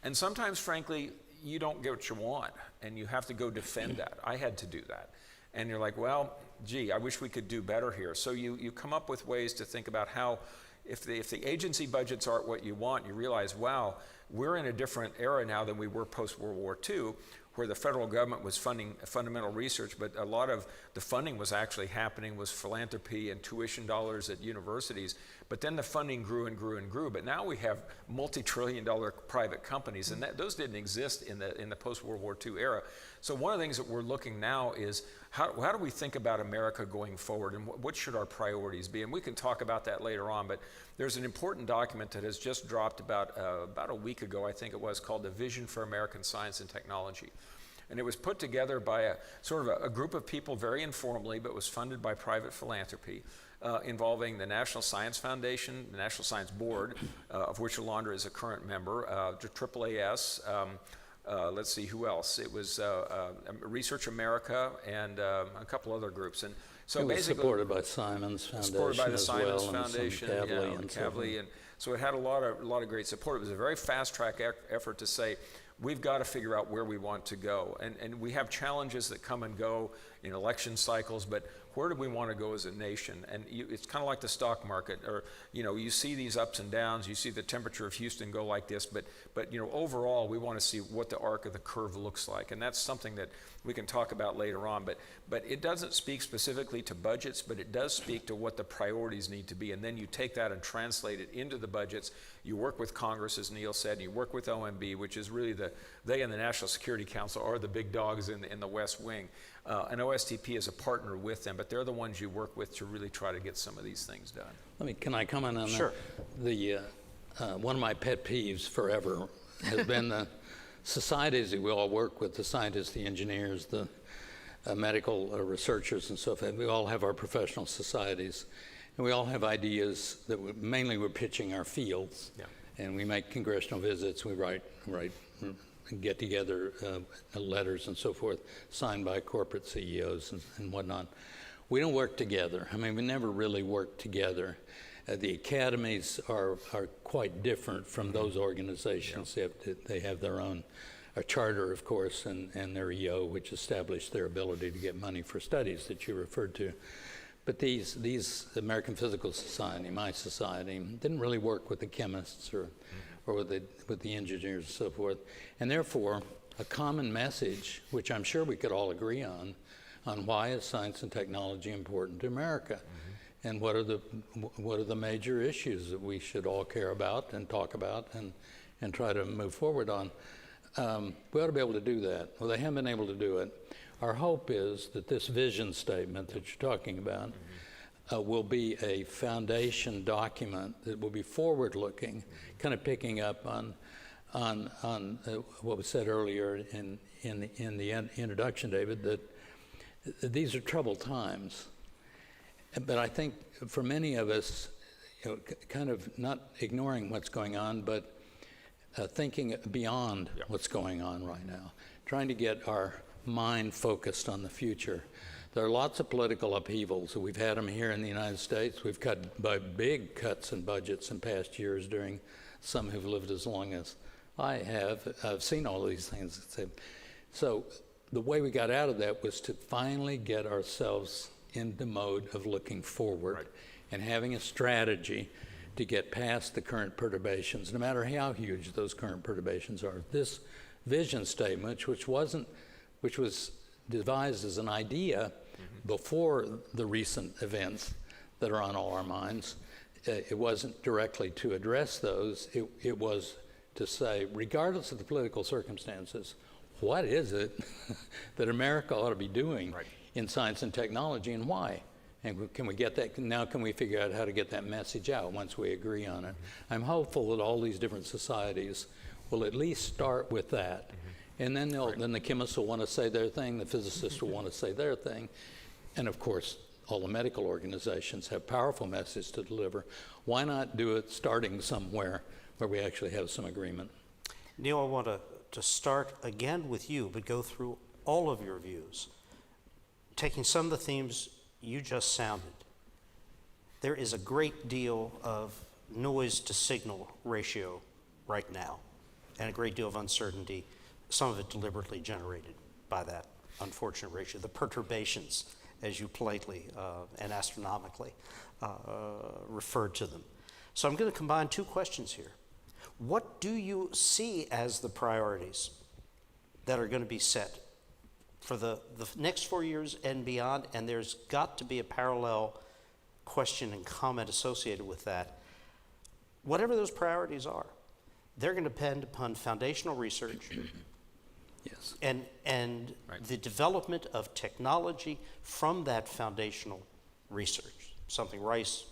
And sometimes, frankly, you don't get what you want, and you have to go defend that. I had to do that. And you're like, well, gee, I wish we could do better here. So you come up with ways to think about how, if the agency budgets aren't what you want, you realize, wow, we're in a different era now than we were post-World War II, where the federal government was funding fundamental research, but a lot of the funding was actually happening was philanthropy and tuition dollars at universities. But then the funding grew and grew and grew. But now we have multi-trillion-dollar private companies, and those didn't exist in the post-World War II era. So one of the things that we're looking now is how do we think about America going forward, and what should our priorities be? And we can talk about that later on, but there's an important document that has just dropped about a week ago, I think it was, called the Vision for American Science and Technology. And it was put together by a group of people very informally, but was funded by private philanthropy, involving the National Science Foundation, the National Science Board, of which Alondra is a current member, AAAS, let's see who else. It was Research America and a couple other groups. And so it was basically supported by Simons Foundation, supported by the as Simons well, Foundation, and Kavli, and so it had a lot of great support. It was a very fast track effort to say, we've got to figure out where we want to go. And we have challenges that come and go in election cycles, but where do we want to go as a nation? And it's kind of like the stock market, or you see these ups and downs. You see the temperature of Houston go like this, but overall we want to see what the arc of the curve looks like, and that's something that we can talk about later on. But it doesn't speak specifically to budgets, but it does speak to what the priorities need to be, and then you take that and translate it into the budgets. You work with Congress, as Neal said, and you work with OMB, which is really they and the National Security Council are the big dogs in the West Wing. And OSTP is a partner with them, but they're the ones you work with to really try to get some of these things done. Can I comment on Sure. that? One of my pet peeves forever has been societies that we all work with, the scientists, the engineers, the medical researchers and so forth, we all have our professional societies. And we all have ideas that mainly we're pitching our fields. Yeah. And we make congressional visits, we write get together letters and so forth, signed by corporate CEOs and whatnot. We don't work together. I mean, we never really work together. The academies are quite different from those organizations. Yeah. They have their own charter, of course, and their EO, which established their ability to get money for studies that you referred to. But these American Physical Society, my society, didn't really work with the chemists or with the engineers and so forth. And therefore, a common message, which I'm sure we could all agree on why is science and technology important to America, and what are the major issues that we should all care about and talk about and try to move forward on. We ought to be able to do that. Well, they haven't been able to do it. Our hope is that this vision statement that you're talking about will be a foundation document that will be forward-looking, kind of picking up on what was said earlier in the introduction, David, that these are troubled times. But I think for many of us, kind of not ignoring what's going on, but thinking beyond what's going on right now, trying to get our mind focused on the future. There are lots of political upheavals. We've had them here in the United States. We've cut by big cuts in budgets in past years during some who've lived as long as I have. I've seen all these things. So the way we got out of that was to finally get ourselves in the mode of looking forward and having a strategy to get past the current perturbations, no matter how huge those current perturbations are. This vision statement, which was devised as an idea before the recent events that are on all our minds, it wasn't directly to address those. It was to say, regardless of the political circumstances, what is it that America ought to be doing in science and technology, and why? And can we get that? Now can we figure out how to get that message out once we agree on it? I'm hopeful that all these different societies will at least start with that. And then then the chemists will want to say their thing, the physicists will want to say their thing. And of course, all the medical organizations have powerful messages to deliver. Why not do it starting somewhere where we actually have some agreement? Neal, I want to start again with you, but go through all of your views. Taking some of the themes you just sounded, there is a great deal of noise to signal ratio right now, and a great deal of uncertainty, some of it deliberately generated by that unfortunate ratio, the perturbations, as you politely and astronomically referred to them. So I'm going to combine two questions here. What do you see as the priorities that are going to be set for the next 4 years and beyond? And there's got to be a parallel question and comment associated with that. Whatever those priorities are, they're going to depend upon foundational research Yes. and the development of technology from that foundational research, something Rice,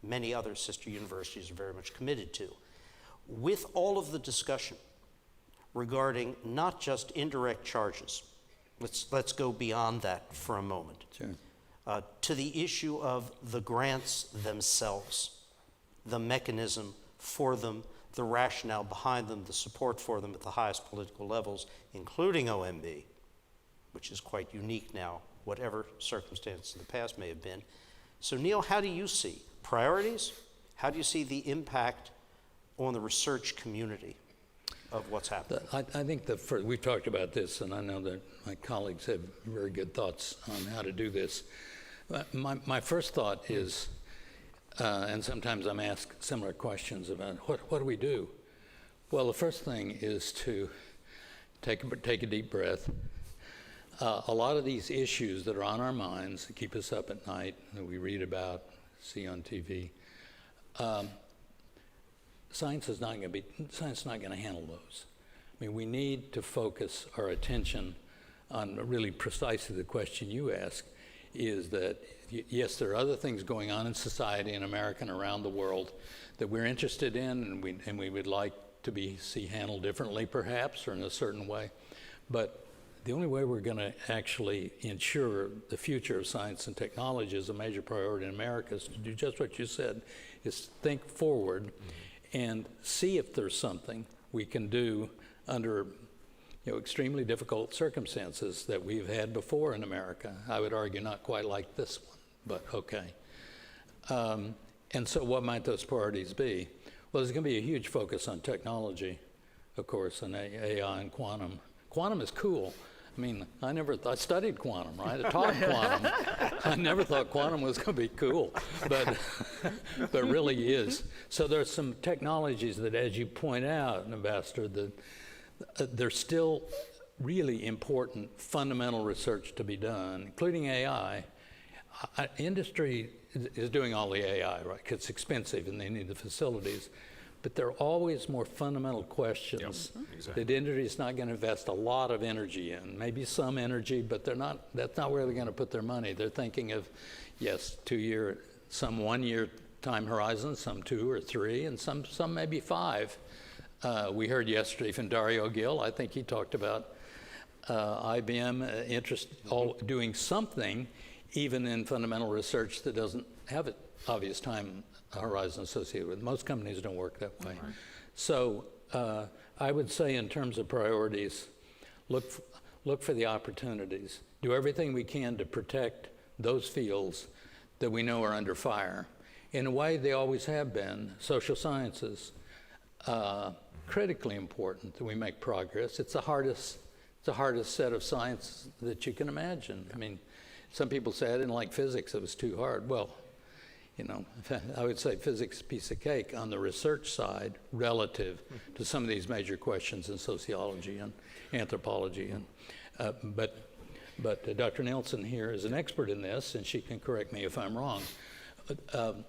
many other sister universities are very much committed to. With all of the discussion regarding not just indirect charges, let's go beyond that for a moment, Sure. to the issue of the grants themselves, the mechanism for them, the rationale behind them, the support for them at the highest political levels, including OMB, which is quite unique now, whatever circumstances in the past may have been. So Neal, how do you see priorities? How do you see the impact on the research community of what's happening? I think we've talked about this, and I know that my colleagues have very good thoughts on how to do this. My first thought is, and sometimes I'm asked similar questions about what do we do? Well, the first thing is to take a deep breath. A lot of these issues that are on our minds that keep us up at night, that we read about, see on TV, science is not going to handle those. I mean, we need to focus our attention on really precisely the question you asked, is that yes, there are other things going on in society in America and around the world that we're interested in, and we would like to see handled differently perhaps, or in a certain way. But the only way we're going to actually ensure the future of science and technology is a major priority in America is to do just what you said, is think forward and see if there's something we can do under extremely difficult circumstances that we've had before in America. I would argue not quite like this one, but okay. And so what might those priorities be? Well, there's going to be a huge focus on technology, of course, and AI and quantum. Quantum is cool. I mean, I studied quantum, right? I taught quantum. I never thought quantum was going to be cool, but really is. So there's some technologies that, as you point out, Ambassador, that there's still really important fundamental research to be done, including AI. Industry is doing all the AI, right? 'Cause it's expensive and they need the facilities. But there are always more fundamental questions that industry is not going to invest a lot of energy in. Maybe some energy, but that's not where they're going to put their money. They're thinking of, yes, 2-year, some 1-year time horizons, some 2 or 3, and some maybe 5. We heard yesterday from Dario Gil. I think he talked about IBM doing something, even in fundamental research that doesn't have an obvious time horizon associated with it. Most companies don't work that way. Right. So I would say in terms of priorities, look for the opportunities. Do everything we can to protect those fields that we know are under fire. In a way, they always have been. Social sciences, critically important that we make progress. It's the hardest set of science that you can imagine. I mean, some people say I didn't like physics, it was too hard. Well, I would say physics is a piece of cake on the research side relative to some of these major questions in sociology and anthropology. But Dr. Nelson here is an expert in this, and she can correct me if I'm wrong.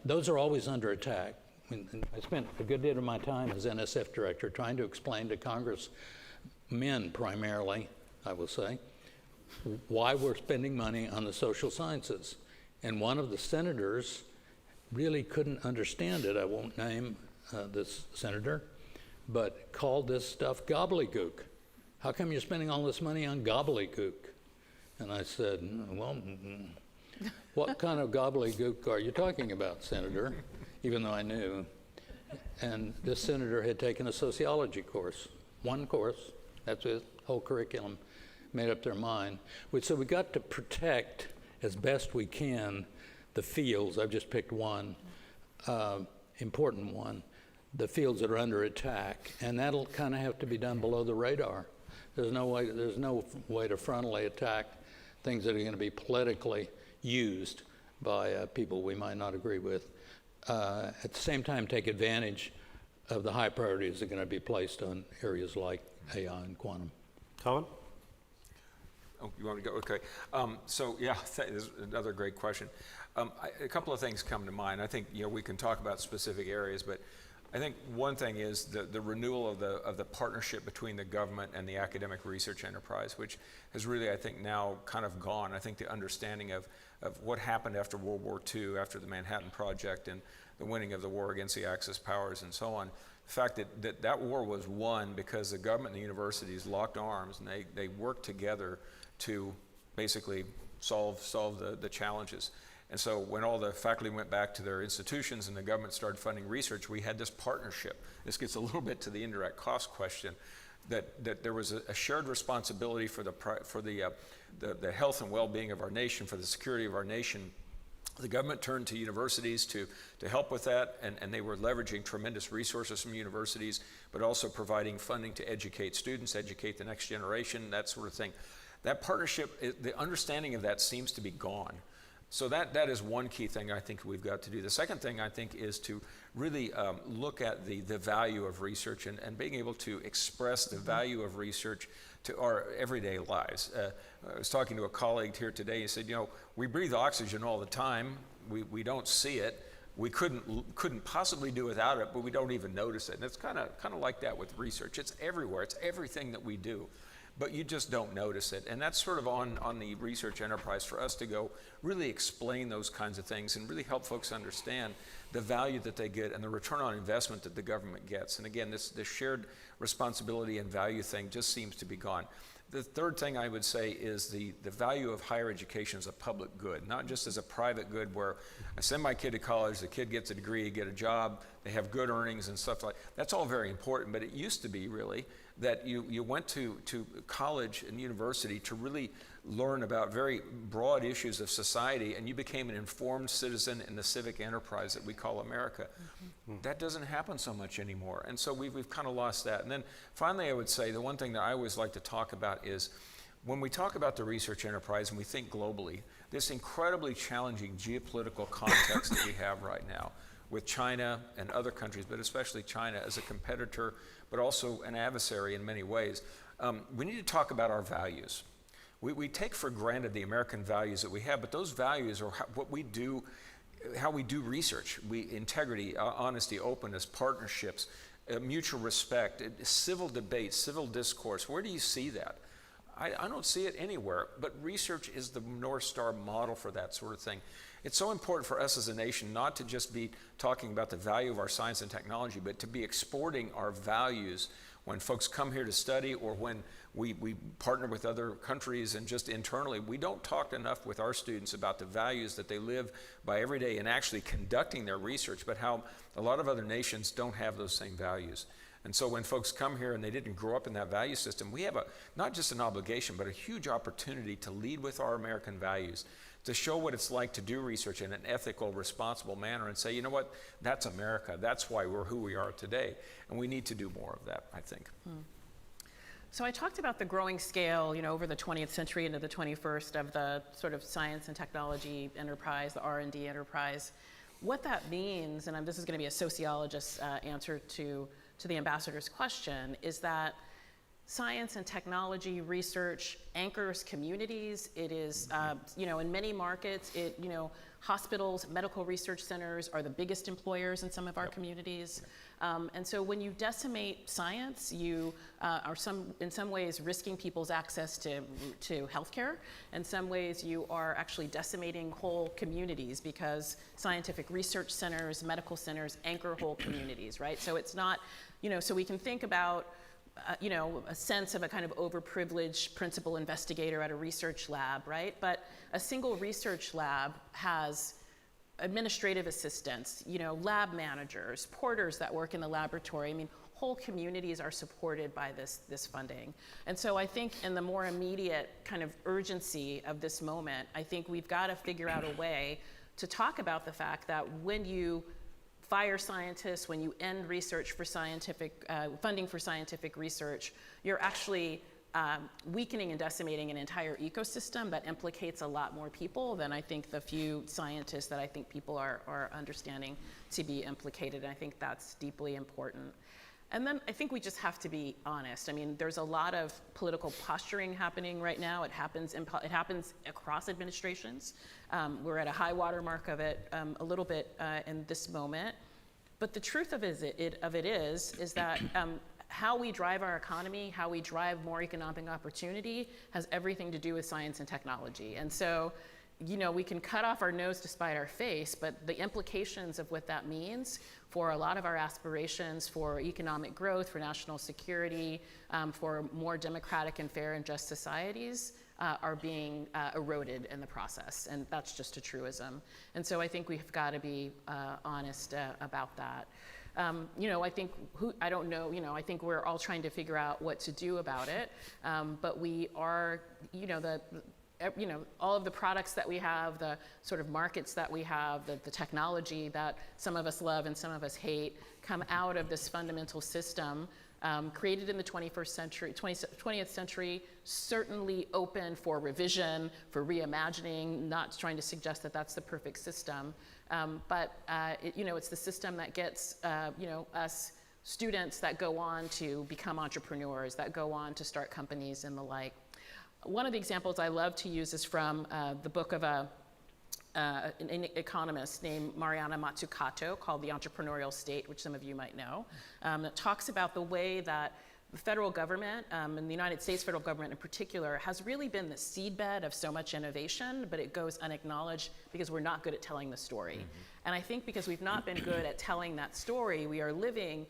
Those are always under attack. I spent a good deal of my time as NSF director trying to explain to congressmen primarily, I will say, why we're spending money on the social sciences. And one of the senators really couldn't understand it. I won't name this senator, but called this stuff gobbledygook. How come you're spending all this money on gobbledygook? And I said, well, what kind of gobbledygook are you talking about, Senator? Even though I knew. And this senator had taken a sociology course, one course. That's his whole curriculum, made up their mind. So we got to protect as best we can the fields. I've just picked one, important one, the fields that are under attack, and that'll kind of have to be done below the radar. There's no way to frontally attack things that are going to be politically used by people we might not agree with. At the same time, take advantage of the high priorities that are going to be placed on areas like AI and quantum. Kelvin? Oh, you want to go? Okay. So yeah, this is another great question. A couple of things come to mind. I think we can talk about specific areas, but I think one thing is the renewal of the partnership between the government and the academic research enterprise, which has really, I think, now kind of gone. I think the understanding of what happened after World War II, after the Manhattan Project and the winning of the war against the Axis powers and so on, the fact that war was won because the government and the universities locked arms and they worked together to basically solve the challenges. And so when all the faculty went back to their institutions and the government started funding research, we had this partnership. This gets a little bit to the indirect cost question, that there was a shared responsibility for the health and well-being of our nation, for the security of our nation. The government turned to universities to help with that, and they were leveraging tremendous resources from universities, but also providing funding to educate students, educate the next generation, that sort of thing. That partnership, the understanding of that seems to be gone. So that is one key thing I think we've got to do. The second thing I think is to really look at the value of research and being able to express the value of research to our everyday lives. I was talking to a colleague here today. He said, we breathe oxygen all the time. We don't see it. We couldn't possibly do without it, but we don't even notice it. And it's kind of like that with research. It's everywhere. It's everything that we do. but you just don't notice it. And that's sort of on the research enterprise for us to go really explain those kinds of things and really help folks understand the value that they get and the return on investment that the government gets. And again, this shared responsibility and value thing just seems to be gone. The third thing I would say is the value of higher education as a public good, not just as a private good where I send my kid to college, the kid gets a degree, get a job, they have good earnings and stuff like that. That's all very important, but it used to be really that you went to college and university to really learn about very broad issues of society, and you became an informed citizen in the civic enterprise that we call America. That doesn't happen so much anymore, and so we've kind of lost that. And then finally, I would say the one thing that I always like to talk about is when we talk about the research enterprise and we think globally, this incredibly challenging geopolitical context that we have right now with China and other countries, but especially China as a competitor, but also an adversary in many ways, we need to talk about our values. We take for granted the American values that we have, but those values are what we do, how we do research. Integrity, honesty, openness, partnerships, mutual respect, civil debate, civil discourse. Where do you see that? I don't see it anywhere, but research is the North Star model for that sort of thing. It's so important for us as a nation not to just be talking about the value of our science and technology, but to be exporting our values when folks come here to study or when we partner with other countries and just internally. We don't talk enough with our students about the values that they live by every day in actually conducting their research, but how a lot of other nations don't have those same values. And so when folks come here and they didn't grow up in that value system, we have not just an obligation, but a huge opportunity to lead with our American values, to show what it's like to do research in an ethical, responsible manner and say, you know what, that's America. That's why we're who we are today. And we need to do more of that, I think. So I talked about the growing scale, over the 20th century into the 21st of the sort of science and technology enterprise, the R&D enterprise. What that means, and this is going to be a sociologist's answer to the ambassador's question, is that science and technology research anchors communities. It is, in many markets, hospitals, medical research centers are the biggest employers in some of our communities. And so when you decimate science, you are in some ways risking people's access to healthcare. In some ways, you are actually decimating whole communities because scientific research centers, medical centers anchor whole communities, right? So it's not, so we can think about a sense of a kind of overprivileged principal investigator at a research lab, right? But a single research lab has administrative assistants, lab managers, porters that work in the laboratory. I mean, whole communities are supported by this funding. And so I think in the more immediate kind of urgency of this moment, I think we've got to figure out a way to talk about the fact that when you fire scientists, when you end research for scientific, funding for scientific research, you're actually weakening and decimating an entire ecosystem that implicates a lot more people than I think the few scientists that I think people are understanding to be implicated. And I think that's deeply important. And then I think we just have to be honest. I mean, there's a lot of political posturing happening right now. It happens across administrations. We're at a high water mark of it a little bit in this moment. But the truth of it is that how we drive our economy, how we drive more economic opportunity has everything to do with science and technology. And so, we can cut off our nose to spite our face, but the implications of what that means for a lot of our aspirations for economic growth, for national security, for more democratic and fair and just societies are being eroded in the process. And that's just a truism. And so I think we've got to be honest about that. I think, I don't know, I think we're all trying to figure out what to do about it. But we are, all of the products that we have, the sort of markets that we have, the technology that some of us love and some of us hate, come out of this fundamental system created in the 20th century, certainly open for revision, for reimagining, not trying to suggest that that's the perfect system. But it's the system that gets, us students that go on to become entrepreneurs, that go on to start companies and the like. One of the examples I love to use is from the book of an economist named Mariana Mazzucato called The Entrepreneurial State, which some of you might know, that talks about the way that the federal government, and the United States federal government in particular, has really been the seedbed of so much innovation, but it goes unacknowledged because we're not good at telling the story. And I think because we've not been good at telling that story, we are living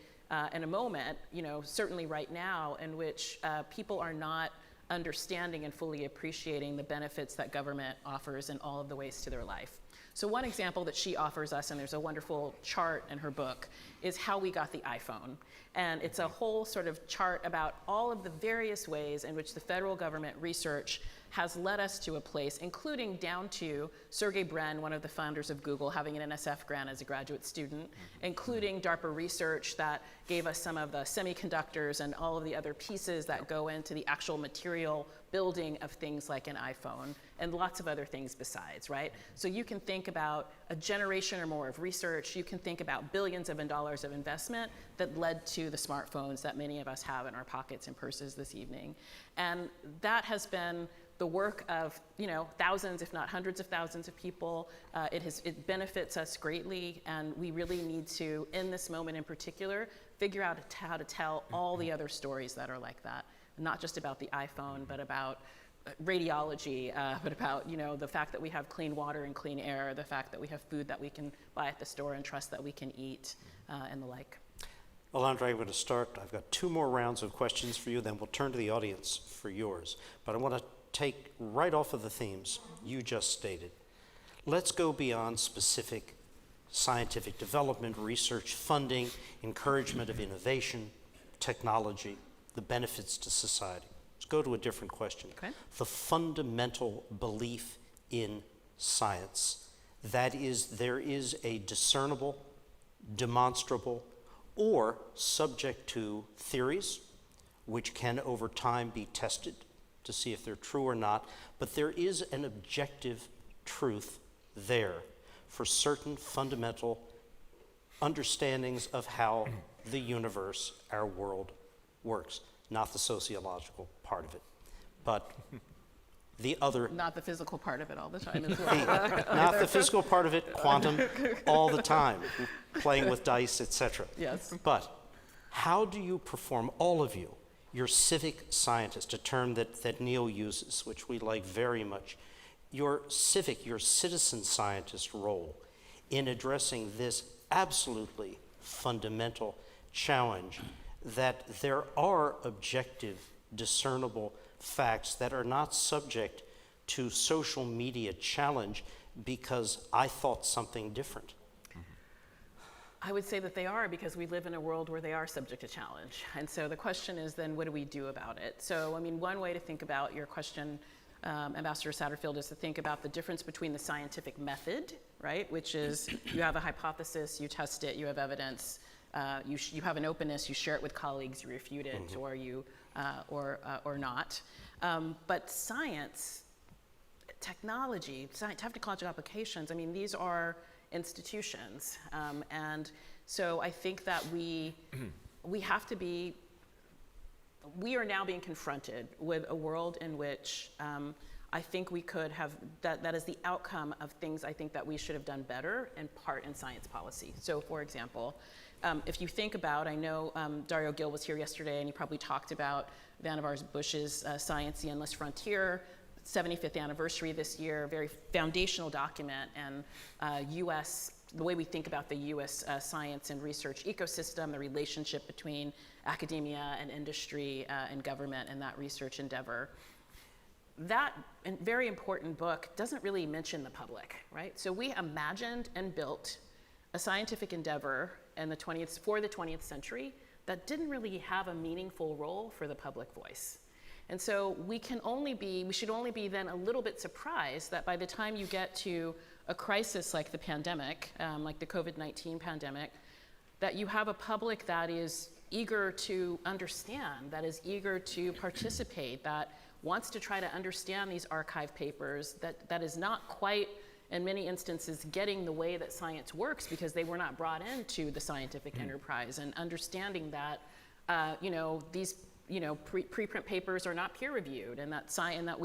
in a moment, certainly right now, in which people are not understanding and fully appreciating the benefits that government offers in all of the ways to their life. So one example that she offers us, and there's a wonderful chart in her book, is how we got the iPhone. And it's a whole sort of chart about all of the various ways in which the federal government research has led us to a place, including down to Sergey Brin, one of the founders of Google, having an NSF grant as a graduate student, including DARPA research that gave us some of the semiconductors and all of the other pieces that go into the actual material building of things like an iPhone, and lots of other things besides, right? So you can think about a generation or more of research, you can think about billions of dollars of investment that led to the smartphones that many of us have in our pockets and purses this evening. And that has been the work of thousands, if not hundreds of thousands of people. It benefits us greatly, and we really need to, in this moment in particular, figure out how to tell all the other stories that are like that. Not just about the iPhone, but about radiology, but about the fact that we have clean water and clean air, the fact that we have food that we can buy at the store and trust that we can eat, and the like. Alondra, I'm going to start. I've got 2 more rounds of questions for you, then we'll turn to the audience for yours. But I want to take right off of the themes you just stated. Let's go beyond specific scientific development, research funding, encouragement of innovation, technology, the benefits to society. Let's go to a different question. Okay. The fundamental belief in science. That is, there is a discernible, demonstrable, or subject to theories, which can over time be tested to see if they're true or not, but there is an objective truth there for certain fundamental understandings of how the universe, our world, works. Not the sociological part of it, but the other. Not the physical part of it all the time as well. Not the physical part of it, quantum, all the time, playing with dice, etc. Yes. But how do you perform, all of you, your civic scientist, a term that Neal uses, which we like very much, your citizen scientist role in addressing this absolutely fundamental challenge that there are objective, discernible facts that are not subject to social media challenge because I thought something different? I would say that they are, because we live in a world where they are subject to challenge. And so the question is then, what do we do about it? So, one way to think about your question, Ambassador Satterfield, is to think about the difference between the scientific method, right, which is you have a hypothesis, you test it, you have evidence, you have an openness, you share it with colleagues, you refute it, or you or not. But science, technology, technological applications, these are institutions, and so I think that we have to be. We are now being confronted with a world in which I think we could have, that is the outcome of things I think that we should have done better, in part in science policy. So for example, if you think about, I know Dario Gil was here yesterday and he probably talked about Vannevar Bush's Science, the Endless Frontier, 75th anniversary this year, very foundational document, and the way we think about the US science and research ecosystem, the relationship between academia and industry and government and that research endeavor. That very important book doesn't really mention the public, right? So we imagined and built a scientific endeavor for the 20th century that didn't really have a meaningful role for the public voice. And so we should only be then a little bit surprised that by the time you get to a crisis like the pandemic, like the COVID-19 pandemic, that you have a public that is eager to understand, that is eager to participate, that wants to try to understand these archive papers, that is not quite, in many instances, getting the way that science works because they were not brought into the scientific enterprise, and understanding that these preprint papers are not peer reviewed, and that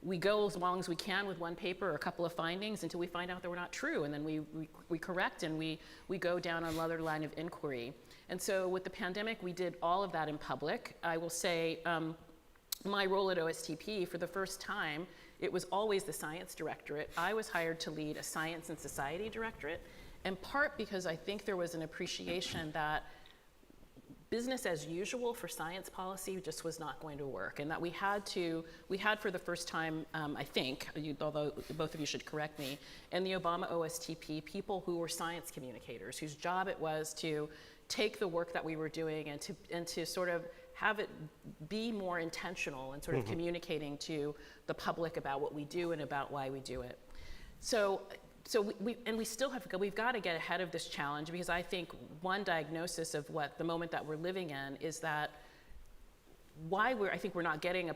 we go as long as we can with one paper or a couple of findings until we find out that we're not true, and then we correct and we go down another line of inquiry. And so with the pandemic, we did all of that in public. I will say my role at OSTP, for the first time, it was always the science directorate. I was hired to lead a science and society directorate, in part because I think there was an appreciation that business as usual for science policy just was not going to work, and that we had for the first time, I think, although both of you should correct me, in the Obama OSTP, people who were science communicators, whose job it was to take the work that we were doing and to sort of have it be more intentional and sort of communicating to the public about what we do and about why we do it. So we've got to get ahead of this challenge, because I think one diagnosis of what the moment that we're living in is that I think we're not getting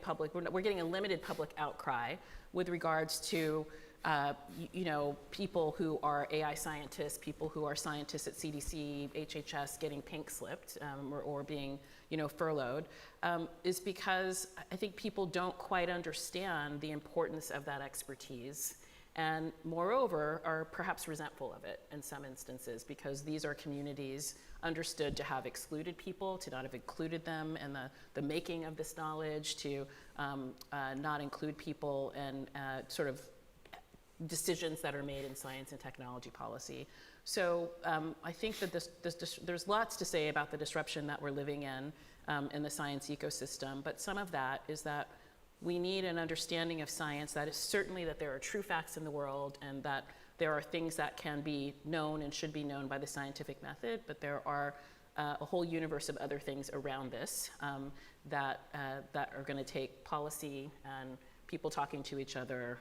we're getting a limited public outcry with regards to people who are AI scientists, people who are scientists at CDC, HHS getting pink slipped or being furloughed, is because I think people don't quite understand the importance of that expertise, and moreover are perhaps resentful of it in some instances, because these are communities understood to have excluded people, to not have included them in the making of this knowledge, to not include people in sort of decisions that are made in science and technology policy. So I think that there's lots to say about the disruption that we're living in the science ecosystem, but some of that is that we need an understanding of science that is certainly that there are true facts in the world, and that there are things that can be known and should be known by the scientific method, but there are a whole universe of other things around this that are going to take policy and people talking to each other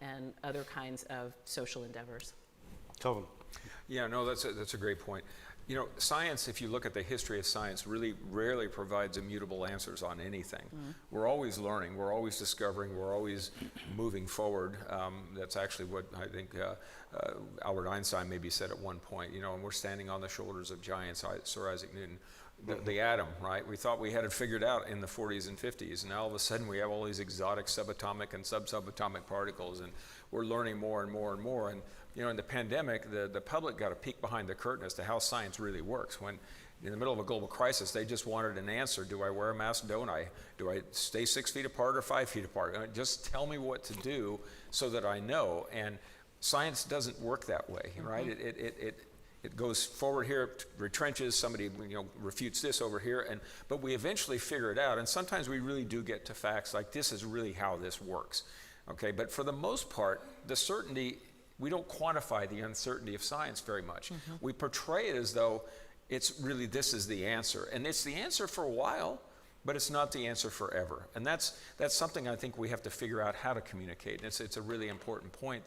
and other kinds of social endeavors. Kelvin. Yeah, no, that's a great point. Science, if you look at the history of science, really rarely provides immutable answers on anything. We're always learning, we're always discovering, we're always moving forward. That's actually what I think Albert Einstein maybe said at one point, and we're standing on the shoulders of giants, Sir Isaac Newton. The atom, right? We thought we had it figured out in the 40s and 50s, and now all of a sudden we have all these exotic subatomic and subatomic particles, and we're learning more and more and more. And in the pandemic, the public got a peek behind the curtain as to how science really works. When in the middle of a global crisis, they just wanted an answer. Do I wear a mask? Don't I? Do I stay 6 feet apart or 5 feet apart? Just tell me what to do so that I know. And science doesn't work that way, right? It goes forward here, retrenches, somebody refutes this over here, but we eventually figure it out. And sometimes we really do get to facts like this is really how this works. Okay, but for the most part, the certainty, we don't quantify the uncertainty of science very much. We portray it as though it's really, this is the answer. And it's the answer for a while, but it's not the answer forever. And that's something I think we have to figure out how to communicate. And it's a really important point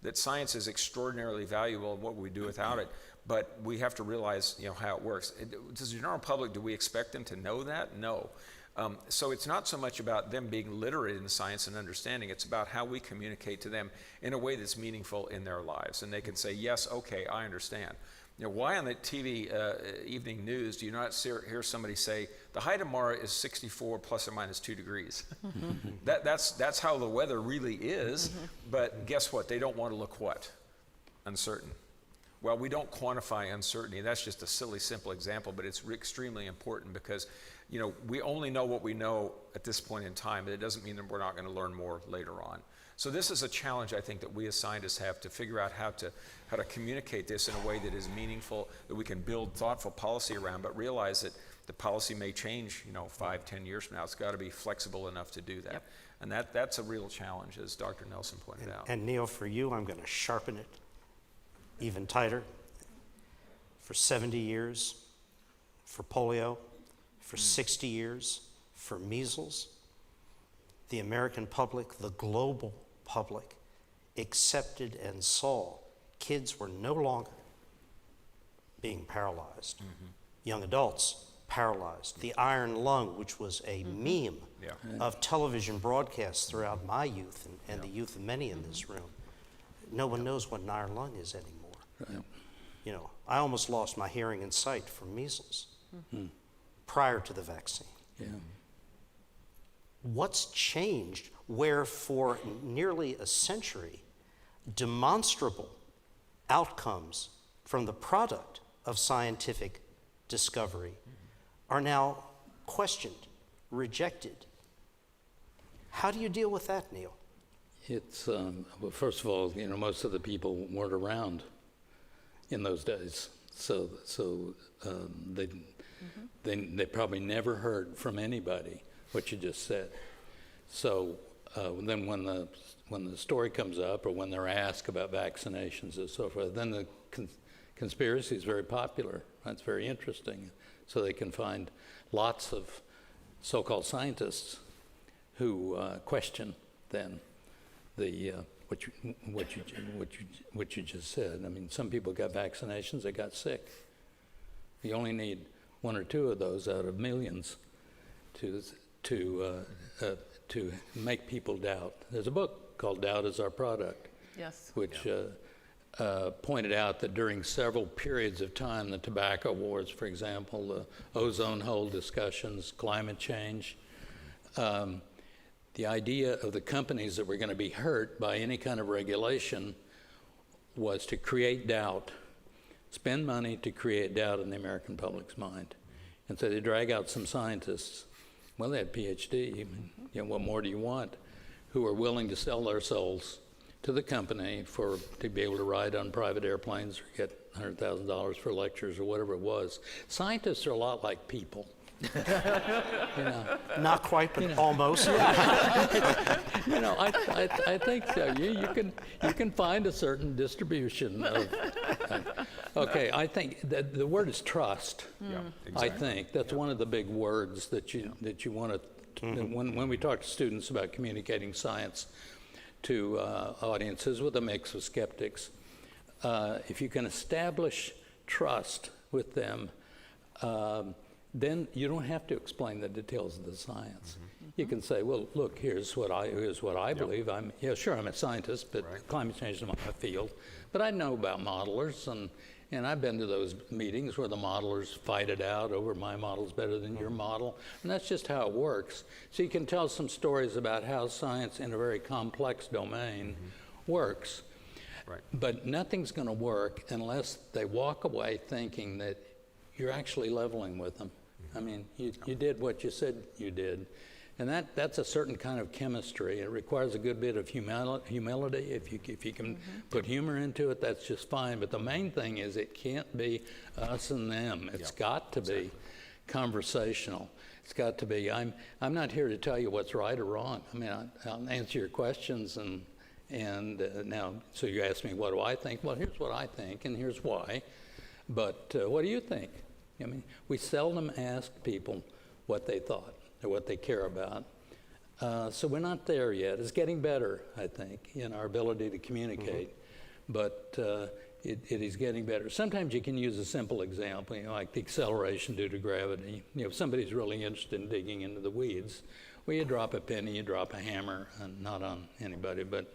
that science is extraordinarily valuable and what we do without it. But we have to realize, how it works. Does the general public, do we expect them to know that? No. So it's not so much about them being literate in science and understanding. It's about how we communicate to them in a way that's meaningful in their lives. And they can say, yes, okay, I understand. Why on the TV evening news do you not hear somebody say, the high tomorrow is 64 plus or minus 2 degrees? That's how the weather really is. But guess what? They don't want to look what? Uncertain. Well, we don't quantify uncertainty. That's just a silly, simple example, but it's extremely important because, we only know what we know at this point in time, but it doesn't mean that we're not going to learn more later on. So this is a challenge I think that we as scientists have to figure out how to communicate this in a way that is meaningful, that we can build thoughtful policy around, but realize that the policy may change, 5, 10 years from now. It's got to be flexible enough to do that. Yep. And that's a real challenge, as Dr. Nelson pointed out. And Neal, for you, I'm going to sharpen it even tighter. For 70 years, for polio, for 60 years, for measles, the American public, the global public, accepted and saw kids were no longer being paralyzed. Young adults paralyzed. The iron lung, which was a meme of television broadcasts throughout my youth and the youth of many in this room. No one knows what an iron lung is anymore. I almost lost my hearing and sight from measles. prior to the vaccine. Yeah. What's changed where for nearly a century, demonstrable outcomes from the product of scientific discovery are now questioned, rejected? How do you deal with that, Neal? It's, well, first of all, most of the people weren't around in those days. So they probably never heard from anybody what you just said. So then when the story comes up, or when they're asked about vaccinations and so forth, then the conspiracy is very popular. That's very interesting. So they can find lots of so-called scientists who question then the what you just said. I mean, some people got vaccinations, they got sick. You only need one or two of those out of millions to make people doubt. There's a book called "Doubt Is Our Product," Yes. which pointed out that during several periods of time, the tobacco wars, for example, the ozone hole discussions, climate change, the idea of the companies that were going to be hurt by any kind of regulation was to create doubt, spend money to create doubt in the American public's mind. And so they drag out some scientists, well, they had PhD, what more do you want, who are willing to sell their souls to the company to be able to ride on private airplanes or get $100,000 for lectures or whatever it was. Scientists are a lot like people. Not quite, but almost. I think so. You can find a certain distribution of. Okay, I think that the word is trust. Yeah, exactly. I think that's one of the big words that you want to. When we talk to students about communicating science to audiences with a mix of skeptics, if you can establish trust with them. Then you don't have to explain the details of the science. You can say, well, look, here's what I believe. I'm a scientist, but climate change is my field. But I know about modelers, and I've been to those meetings where the modelers fight it out over my model's better than your model, and that's just how it works. So you can tell some stories about how science in a very complex domain works. Right. But nothing's going to work unless they walk away thinking that you're actually leveling with them. I mean, you did what you said you did. And that's a certain kind of chemistry. It requires a good bit of humility. If you can put humor into it, that's just fine. But the main thing is it can't be us and them. It's got to be conversational. It's got to be, I'm not here to tell you what's right or wrong. I mean, I'll answer your questions and now, so you ask me, what do I think? Well, here's what I think, and here's why. But what do you think? I mean, we seldom ask people what they thought or what they care about. So we're not there yet. It's getting better, I think, in our ability to communicate. But it is getting better. Sometimes you can use a simple example, like the acceleration due to gravity. If somebody's really interested in digging into the weeds, well, you drop a penny, you drop a hammer, and not on anybody, but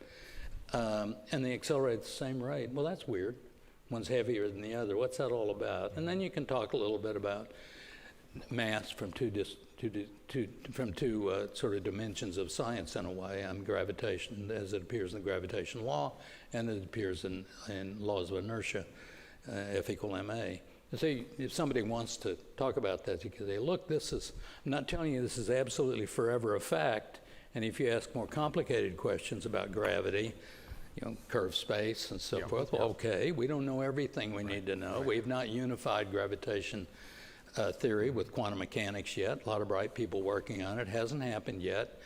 and they accelerate at the same rate. Well, that's weird. One's heavier than the other. What's that all about? And then you can talk a little bit about mass from two sort of dimensions of science in a way, on gravitation as it appears in the gravitation law, and it appears in laws of inertia, F = ma. And so if somebody wants to talk about that, you can say, look, I'm not telling you this is absolutely forever a fact, and if you ask more complicated questions about gravity, curved space and so forth. Well, okay, we don't know everything we need to know. We've not unified gravitation theory with quantum mechanics yet. A lot of bright people working on it. Hasn't happened yet.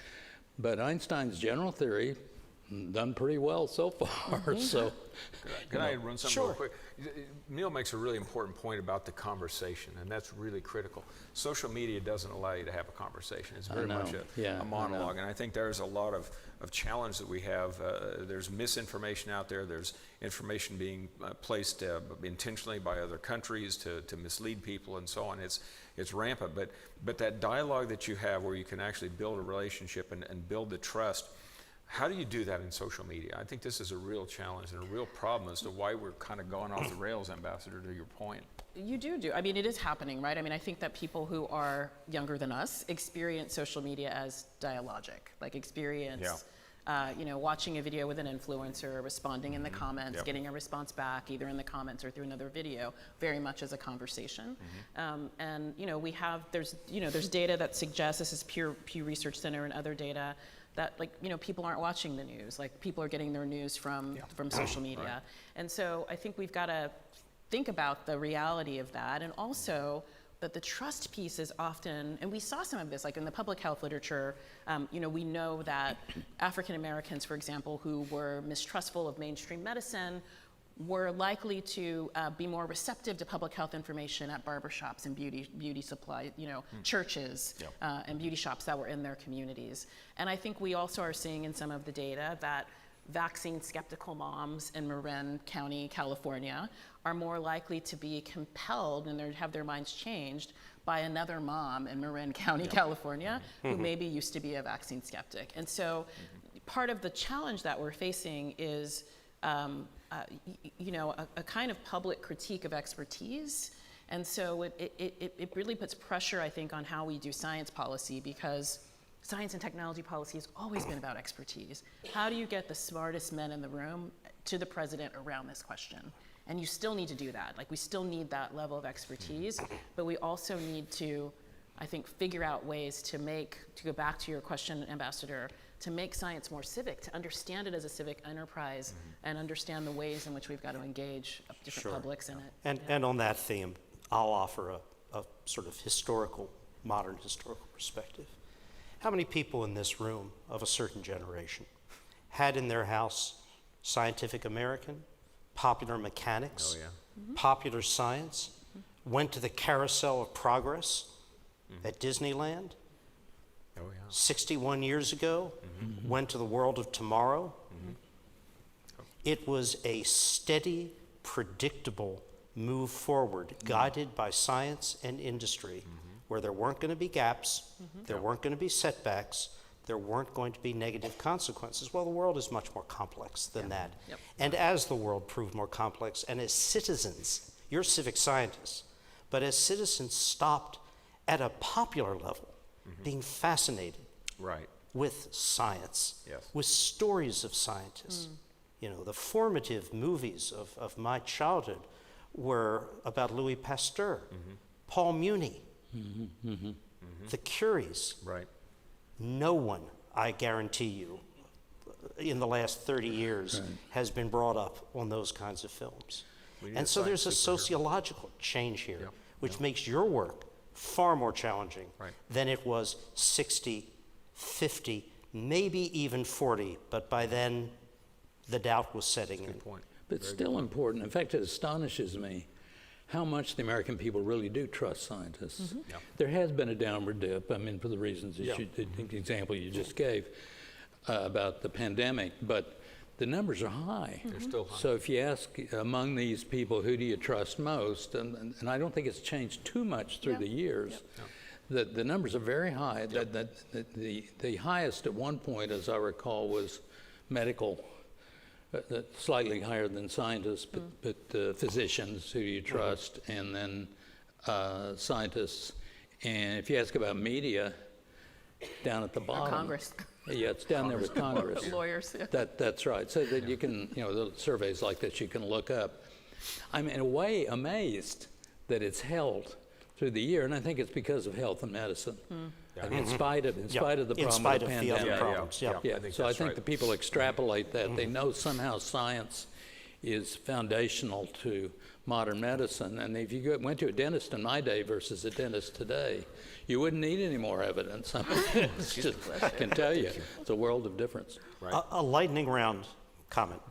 But Einstein's general theory done pretty well so far. So, Can I run something Sure. real quick? Neal makes a really important point about the conversation, and that's really critical. Social media doesn't allow you to have a conversation. It's very much a monologue, and I think there's a lot of challenge that we have. There's misinformation out there. There's information being placed intentionally by other countries to mislead people and so on. It's rampant, but that dialogue that you have where you can actually build a relationship and build the trust, How do you do that in social media? I think this is a real challenge and a real problem as to why we're kind of going off the rails, Ambassador, to your point. You do. I mean, it is happening, right? I mean, I think that people who are younger than us experience social media as dialogic, like experience, watching a video with an influencer, responding in the comments, getting a response back, either in the comments or through another video, very much as a conversation. And there's data that suggests, this is Pew Research Center and other data, that people aren't watching the news, like people are getting their news from social media. Right. And so I think we've got to think about the reality of that, and also that the trust piece is often, and we saw some of this like in the public health literature, we know that African Americans, for example, who were mistrustful of mainstream medicine were likely to be more receptive to public health information at barbershops and beauty supply, churches and beauty shops that were in their communities. And I think we also are seeing in some of the data that vaccine skeptical moms in Marin County, California, are more likely to be compelled and have their minds changed by another mom in Marin County, California, who maybe used to be a vaccine skeptic. And so part of the challenge that we're facing is a kind of public critique of expertise. And so it really puts pressure, I think, on how we do science policy, because science and technology policy has always been about expertise. How do you get the smartest men in the room to the president around this question? And you still need to do that. Like, we still need that level of expertise, but we also need to, I think, figure out ways to go back to your question, Ambassador, to make science more civic, to understand it as a civic enterprise, and understand the ways in which we've got to engage different publics in it. And on that theme, I'll offer a sort of modern historical perspective. How many people in this room of a certain generation had in their house Scientific American, Popular Mechanics, Popular Science, went to the Carousel of Progress at Disneyland? 61 years ago, went to the World of Tomorrow. It was a steady, predictable move forward, guided by science and industry, where there weren't going to be gaps, there weren't going to be setbacks, there weren't going to be negative consequences. Well, the world is much more complex than that. And as the world proved more complex, and as citizens, you're civic scientists, but as citizens stopped at a popular level, being fascinated with science, with stories of scientists. The formative movies of my childhood were about Louis Pasteur, Paul Muni, the Curies. No one, I guarantee you, in the last 30 years has been brought up on those kinds of films. And so there's a sociological change here, which makes your work far more challenging than it was 60, 50, maybe even 40, but by then the doubt was setting in. But still important. In fact, it astonishes me how much the American people really do trust scientists. There has been a downward dip, I mean, for the reasons that the example you just gave about the pandemic, but the numbers are high. They're still high. So if you ask among these people, who do you trust most, and I don't think it's changed too much through the years, the numbers are very high. The highest at one point, as I recall, was medical, slightly higher than scientists, but physicians, who do you trust, and then scientists. And if you ask about media, down at the bottom. Congress. Yeah, it's down there with Congress. Lawyers. That's right. So that you can, the surveys like this you can look up. I'm in a way amazed that it's held through the year, and I think it's because of health and medicine. In spite of the problem of the pandemic. So I think the people extrapolate that. They know somehow science is foundational to modern medicine. And if you went to a dentist in my day versus a dentist today, you wouldn't need any more evidence. I can tell you, it's a world of difference. A lightning round comment.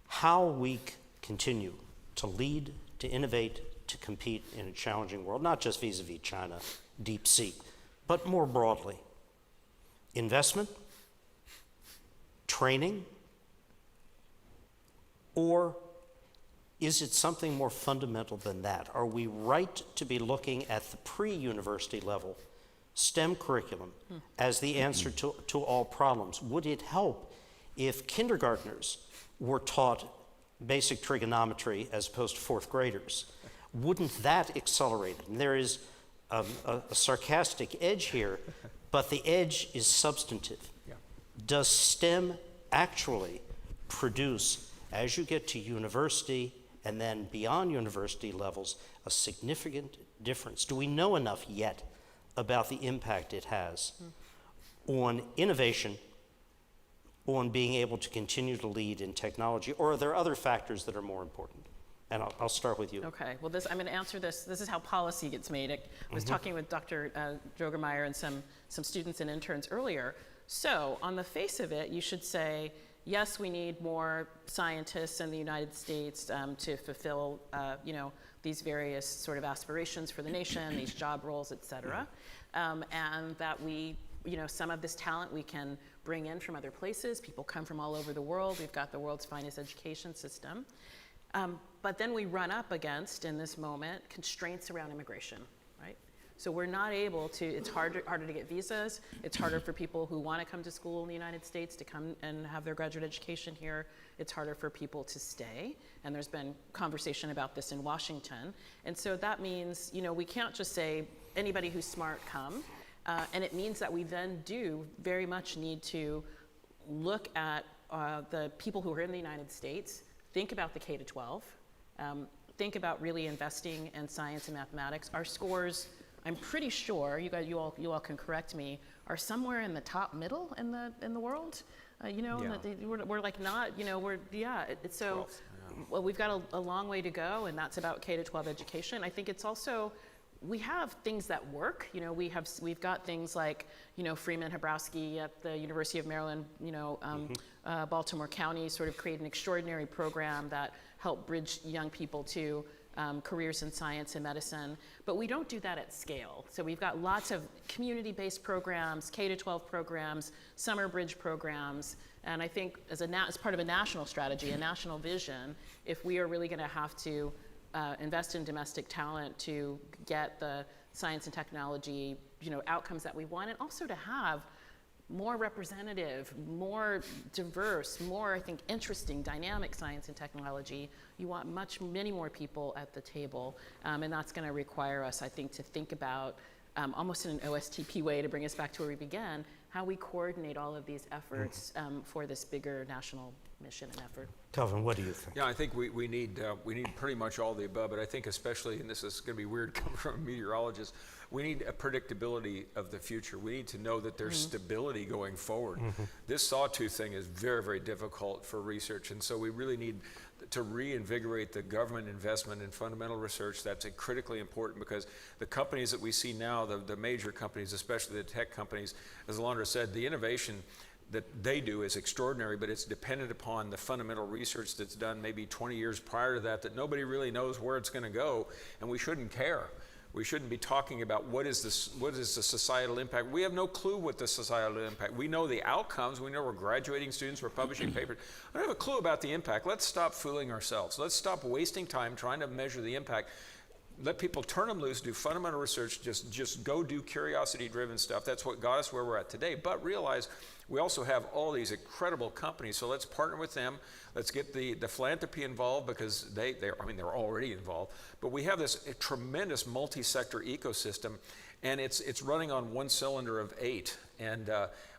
How we continue to lead, to innovate, to compete in a challenging world, not just vis-a-vis China, deep sea, but more broadly. Investment, training, or is it something more fundamental than that? Are we right to be looking at the pre-university level STEM curriculum as the answer to all problems? Would it help if kindergartners were taught basic trigonometry as opposed to fourth graders? Wouldn't that accelerate it? And there is a sarcastic edge here, but the edge is substantive. Yeah. Does STEM actually produce, as you get to university and then beyond university levels, a significant difference? Do we know enough yet about the impact it has on innovation, on being able to continue to lead in technology, or are there other factors that are more important? And I'll start with you. Okay, well, I'm going to answer this. This is how policy gets made. I was talking with Dr. Droegemeier and some students and interns earlier. So on the face of it, you should say, yes, we need more scientists in the United States to fulfill, these various sort of aspirations for the nation, these job roles, et cetera, and that we, some of this talent we can bring in from other places. People come from all over the world. We've got the world's finest education system. But then we run up against, in this moment, constraints around immigration, right? So we're not able to, it's harder to get visas. It's harder for people who want to come to school in the United States to come and have their graduate education here. It's harder for people to stay. And there's been conversation about this in Washington. And so that means, we can't just say, anybody who's smart, come. And it means that we then do very much need to look at the people who are in the United States, think about the K-12, think about really investing in science and mathematics. Our scores, I'm pretty sure, you all can correct me, are somewhere in the top middle in the world. We're like not, so, well, we've got a long way to go, and that's about K-12 education. I think it's also, we have things that work. We've got things like, Freeman Hrabowski at the University of Maryland, Baltimore County sort of created an extraordinary program that helped bridge young people to careers in science and medicine. But we don't do that at scale. So we've got lots of community-based programs, K-12 programs, summer bridge programs. And I think as part of a national strategy, a national vision, if we are really going to have to invest in domestic talent to get the science and technology, outcomes that we want, and also to have more representative, more diverse, more, I think, interesting, dynamic science and technology. You want many more people at the table, and that's going to require us, I think, to think about almost in an OSTP way, to bring us back to where we began, how we coordinate all of these efforts for this bigger national mission and effort. Kelvin, what do you think? Yeah, I think we need pretty much all the above, but I think especially, and this is going to be weird coming from a meteorologist, we need a predictability of the future. We need to know that there's stability going forward. This sawtooth thing is very, very difficult for research, and so we really need to reinvigorate the government investment in fundamental research. That's critically important, because the companies that we see now, the major companies, especially the tech companies, as Alondra said, the innovation that they do is extraordinary, but it's dependent upon the fundamental research that's done maybe 20 years prior to that nobody really knows where it's going to go, and we shouldn't care. We shouldn't be talking about what is the societal impact. We have no clue what the societal impact. We know the outcomes. We know we're graduating students. We're publishing papers. I don't have a clue about the impact. Let's stop fooling ourselves. Let's stop wasting time trying to measure the impact. Let people turn them loose, do fundamental research, just go do curiosity-driven stuff. That's what got us where we're at today. But realize we also have all these incredible companies, so let's partner with them. Let's get the philanthropy involved, because they're already involved. But we have this tremendous multi-sector ecosystem, and it's running on one cylinder of 8. And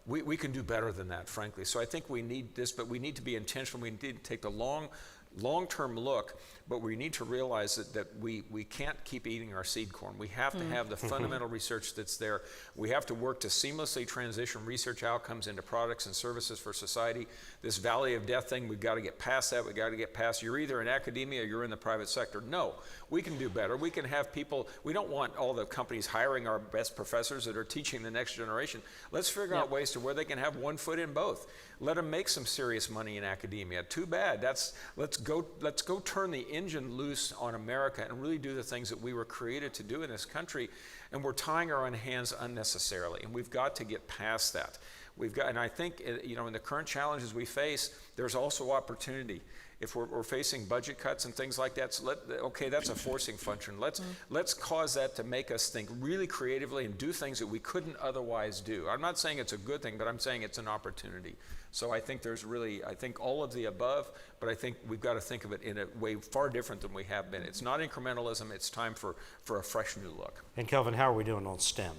we can do better than that, frankly. So I think we need this, but we need to be intentional. We need to take the long-term look, but we need to realize that we can't keep eating our seed corn. We have to have the fundamental research that's there. We have to work to seamlessly transition research outcomes into products and services for society. This valley of death thing, we've got to get past that. We've got to get past, you're either in academia or you're in the private sector. No, we can do better. We can have people, we don't want all the companies hiring our best professors that are teaching the next generation. Let's figure out ways to where they can have one foot in both. Let them make some serious money in academia. Too bad. Let's go turn the engine loose on America and really do the things that we were created to do in this country. And we're tying our own hands unnecessarily. And we've got to get past that. We've got, and I think, you know, in the current challenges we face, there's also opportunity. If we're facing budget cuts and things like that, so okay, that's a forcing function. Let's cause that to make us think really creatively and do things that we couldn't otherwise do. I'm not saying it's a good thing, but I'm saying it's an opportunity. So I think there's really, I think all of the above, but I think we've got to think of it in a way far different than we have been. It's not incrementalism, it's time for a fresh new look. And Kelvin, how are we doing on STEM?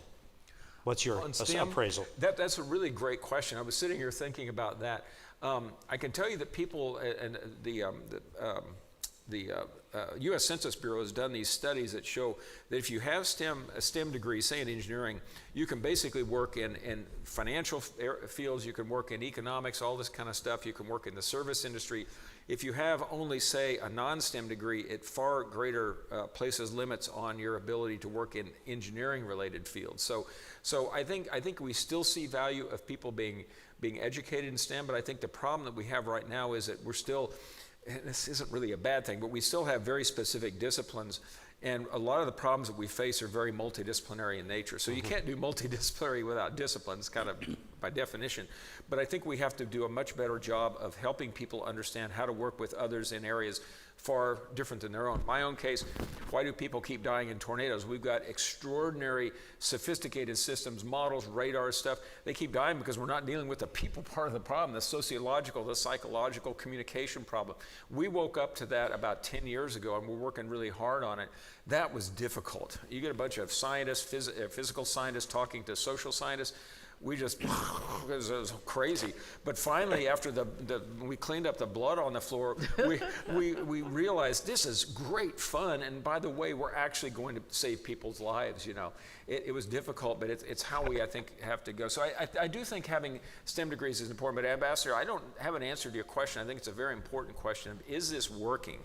What's your appraisal? That's a really great question. I was sitting here thinking about that. I can tell you that people, and the U.S. Census Bureau has done these studies that show that if you have a STEM degree, say in engineering, you can basically work in financial fields, you can work in economics, all this kind of stuff, you can work in the service industry. If you have only, say, a non-STEM degree, it far greater places limits on your ability to work in engineering-related fields. So I think we still see value of people being educated in STEM, but I think the problem that we have right now is that we're still, and this isn't really a bad thing, but we still have very specific disciplines, and a lot of the problems that we face are very multidisciplinary in nature. So you can't do multidisciplinary without disciplines, kind of by definition. But I think we have to do a much better job of helping people understand how to work with others in areas far different than their own. My own case, why do people keep dying in tornadoes? We've got extraordinary, sophisticated systems, models, radar stuff. They keep dying because we're not dealing with the people part of the problem, the sociological, the psychological communication problem. We woke up to that about 10 years ago, and we're working really hard on it. That was difficult. You get a bunch of scientists, physical scientists talking to social scientists. We just, it was crazy. But finally, after we cleaned up the blood on the floor, we realized this is great fun. And by the way, we're actually going to save people's lives, you know. It was difficult, but it's how we, I think, have to go. So I do think having STEM degrees is important. But Ambassador, I don't have an answer to your question. I think it's a very important question. Is this working?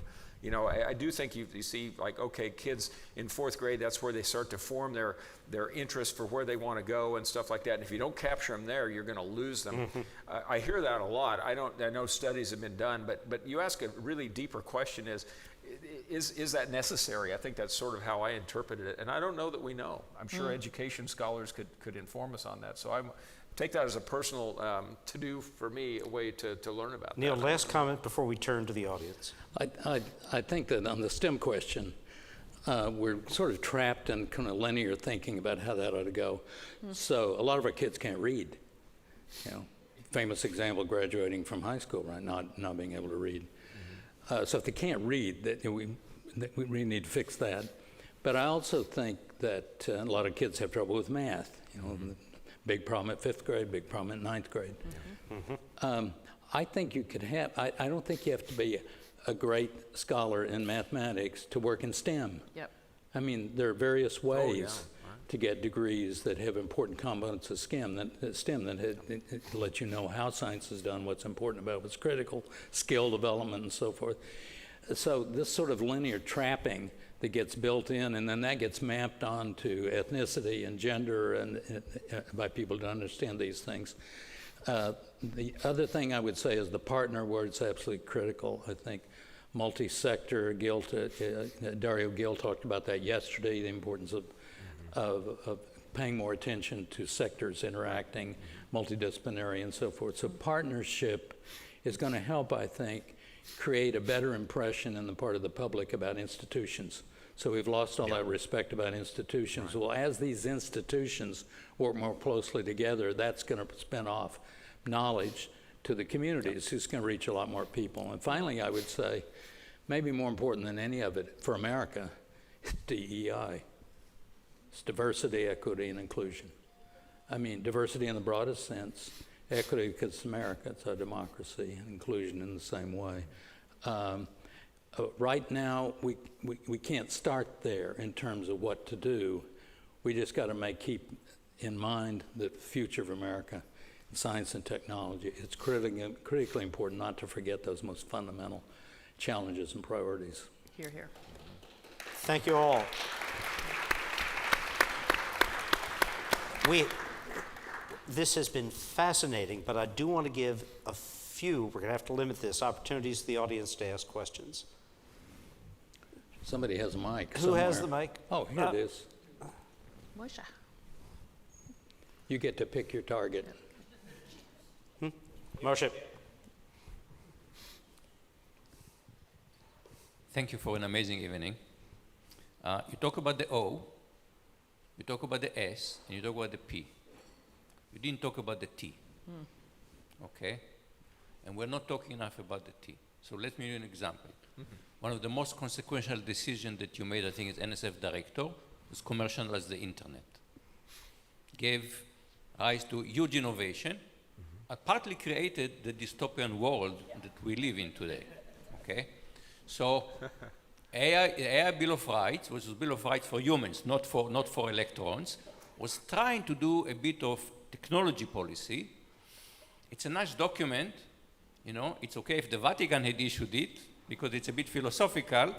You know, I do think you see, like, okay, kids in 4th grade, that's where they start to form their interest for where they want to go and stuff like that. And if you don't capture them there, you're going to lose them. I hear that a lot. I know studies have been done, but you ask a really deeper question is that necessary? I think that's sort of how I interpreted it. And I don't know that we know. I'm sure education scholars could inform us on that. So I take that as a personal to-do for me, a way to learn about Neal, that. last comment before we turn to the audience. I think that on the STEM question, we're sort of trapped in kind of linear thinking about how that ought to go. So a lot of our kids can't read. You know, famous example, graduating from high school, right? Not being able to read. So if they can't read, we really need to fix that. But I also think that a lot of kids have trouble with math. You know, big problem at 5th grade, big problem at 9th grade. I think you could have, I don't think you have to be a great scholar in mathematics to work in STEM. Yep. I mean, there are various ways to get degrees that have important components of STEM that let you know how science is done, what's important about what's critical, skill development and so forth. So this sort of linear trapping that gets built in, and then that gets mapped onto ethnicity and gender and by people to understand these things. The other thing I would say is the partner word's absolutely critical. I think multi-sector, Dario Gil talked about that yesterday, the importance of paying more attention to sectors interacting, multidisciplinary and so forth. So partnership is going to help, I think, create a better impression in the part of the public about institutions. So we've lost all that respect about institutions. Well, as these institutions work more closely together, that's going to spin off knowledge to the communities, who's going to reach a lot more people. And finally, I would say, maybe more important than any of it for America, is DEI. It's diversity, equity, and inclusion. I mean, diversity in the broadest sense, equity because it's America, it's a democracy, and inclusion in the same way. Right now, we can't start there in terms of what to do. We just got to keep in mind the future of America, science and technology. It's critically important not to forget those most fundamental challenges and priorities. Hear, hear. Thank you all. This has been fascinating, but I do want to give a few, we're going to have to limit this, opportunities to the audience to ask questions. Somebody has a mic. Who has the mic? Oh, here it is. Moshe. You get to pick your target. Moshe. Thank you for an amazing evening. You talk about the O, you talk about the S, and you talk about the P. You didn't talk about the T. Okay? And we're not talking enough about the T. So let me give you an example. One of the most consequential decisions that you made, I think, as NSF director, was commercialize the internet. Gave rise to huge innovation, partly created the dystopian world that we live in today. Okay? So AI Bill of Rights, which was a Bill of Rights for humans, not for electrons, was trying to do a bit of technology policy. It's a nice document, you know, it's okay if the Vatican had issued it, because it's a bit philosophical,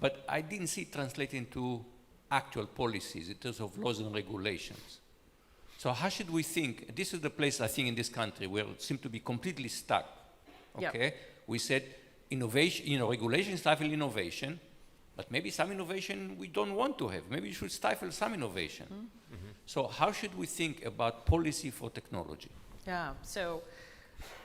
but I didn't see it translate into actual policies in terms of laws and regulations. So how should we think? This is the place, I think, in this country where it seems to be completely stuck, okay? Yep. We said innovation, you know, regulation stifle innovation, but maybe some innovation we don't want to have. Maybe we should stifle some innovation. So how should we think about policy for technology? Yeah, so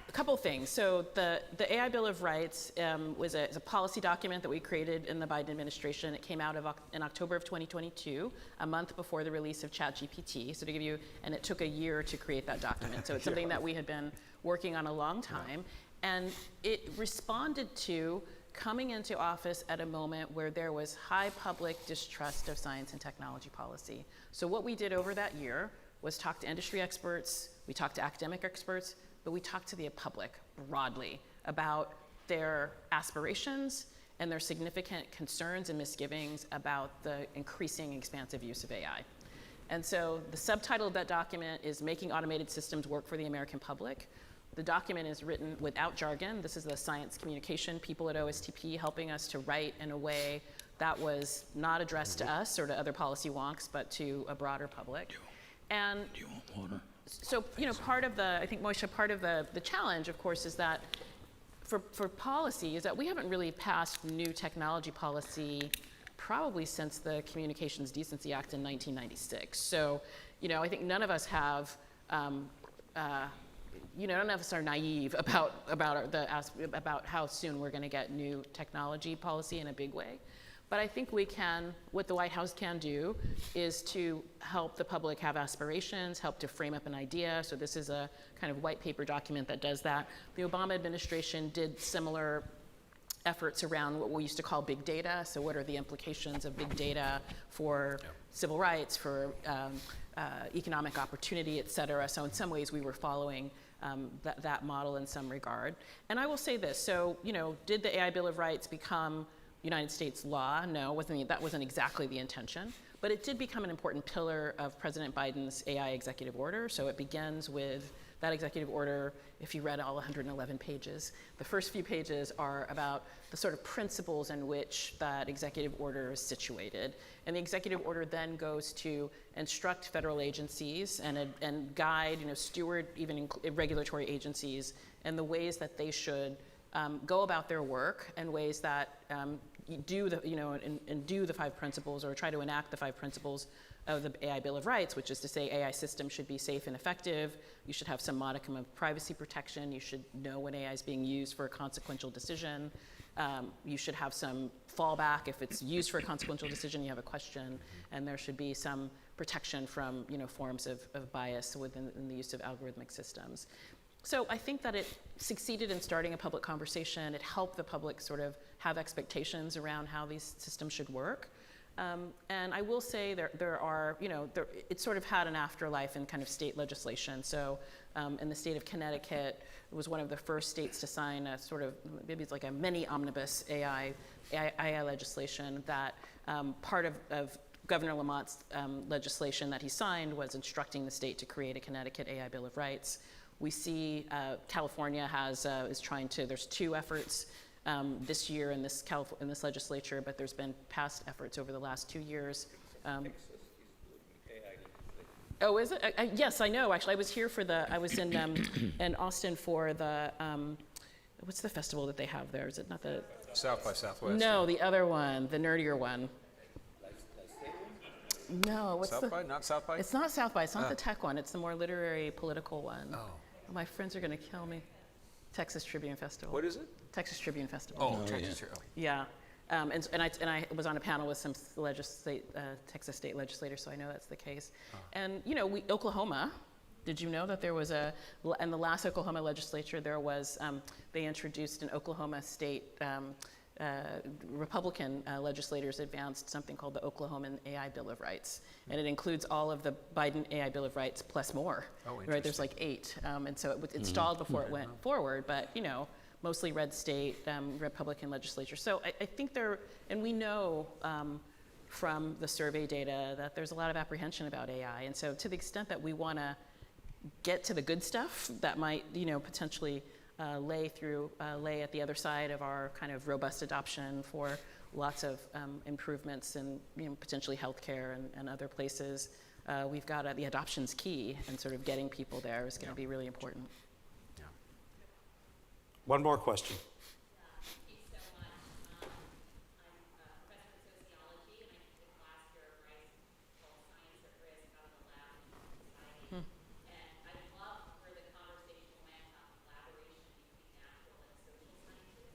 a couple things. So the AI Bill of Rights is a policy document that we created in the Biden administration. It came out in October of 2022, a month before the release of ChatGPT. So to give you, and it took a year to create that document. So it's something that we had been working on a long time. And it responded to coming into office at a moment where there was high public distrust of science and technology policy. So what we did over that year was talk to industry experts, we talked to academic experts, but we talked to the public broadly about their aspirations and their significant concerns and misgivings about the increasing expansive use of AI. And so the subtitle of that document is Making Automated Systems Work for the American Public. The document is written without jargon. This is the science communication people at OSTP helping us to write in a way that was not addressed to us or to other policy wonks, but to a broader public. And Do you want water? so, you know, part of the, I think, Moshe, part of the challenge, of course, is that for policy is that we haven't really passed new technology policy probably since the Communications Decency Act in 1996. So, you know, I think none of us have, you know, none of us are naive about how soon we're going to get new technology policy in a big way. But I think we can, what the White House can do is to help the public have aspirations, help to frame up an idea. So this is a kind of white paper document that does that. The Obama administration did similar efforts around what we used to call big data. So what are the implications of big data for civil rights, for economic opportunity, et cetera. So in some ways we were following that model in some regard. And I will say this, so, you know, did the AI Bill of Rights become United States law? No, that wasn't exactly the intention, but it did become an important pillar of President Biden's AI executive order. So it begins with that executive order. If you read all 111 pages, the first few pages are about the sort of principles in which that executive order is situated. And the executive order then goes to instruct federal agencies and guide, you know, steward even regulatory agencies in the ways that they should go about their work in ways that do the, you know, and do the 5 principles or try to enact the 5 principles of the AI Bill of Rights, which is to say AI systems should be safe and effective. You should have some modicum of privacy protection. You should know when AI is being used for a consequential decision. You should have some fallback if it's used for a consequential decision, you have a question, and there should be some protection from, you know, forms of bias within the use of algorithmic systems. So I think that it succeeded in starting a public conversation. It helped the public sort of have expectations around how these systems should work. And I will say there are, you know, it sort of had an afterlife in kind of state legislation. So in the state of Connecticut, it was one of the first states to sign a sort of, maybe it's like a mini omnibus AI legislation that part of Governor Lamont's legislation that he signed was instructing the state to create a Connecticut AI Bill of Rights. We see California is trying to, there's 2 efforts this year in this legislature, but there's been past efforts over the last 2 years. Oh, is it? Yes, I know. Actually, I was here I was in Austin for the, what's the festival that they have there? Is it not the? South by Southwest. No, the other one, the nerdier one. No, what's South by? Not South by? It's not South by. It's not the tech one. It's the more literary, political one. Oh. My friends are going to kill me. Texas Tribune Festival. What is it? Texas Tribune Festival. Oh, Texas. Yeah. And I was on a panel with some Texas state legislators, so I know that's the case. And, you know, Oklahoma, did you know that there was in the last Oklahoma legislature, they introduced an Oklahoma state, Republican legislators advanced something called the Oklahoman AI Bill of Rights. And it includes all of the Biden AI Bill of Rights plus more. Oh, right? There's like 8. And so it stalled before it went forward, but, you know, mostly red state, Republican legislature. So I think and we know from the survey data that there's a lot of apprehension about AI. And so to the extent that we want to get to the good stuff that might, you know, potentially lay at the other side of our kind of robust adoption for lots of improvements in, you know, potentially healthcare and other places, we've got the adoption's key, and sort of getting people there is going to be really important. One more question. Thank you so much. I'm a professor of sociology, and I took a class here at Rice called Science at Risk out of the lab in society. And I love where the conversation went on collaboration between natural and social sciences.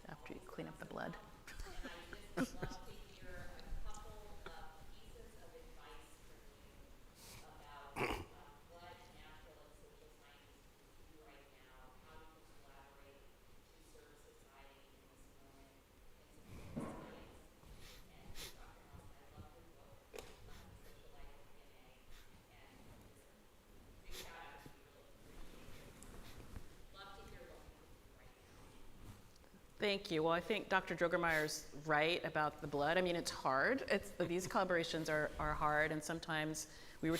After you clean up the blood. And I just love to hear a couple of pieces of advice from you about what natural and social sciences do right now, how you can collaborate to serve society in this moment, in science. And Dr. Nelson, I love your book, Social Life of DNA, and just big shout out to you, really appreciate it. Love to hear what we can do right now. Thank you. Well, I think Dr. Droegemeier's right about the blood. I mean, it's hard. These collaborations are hard, and sometimes as we were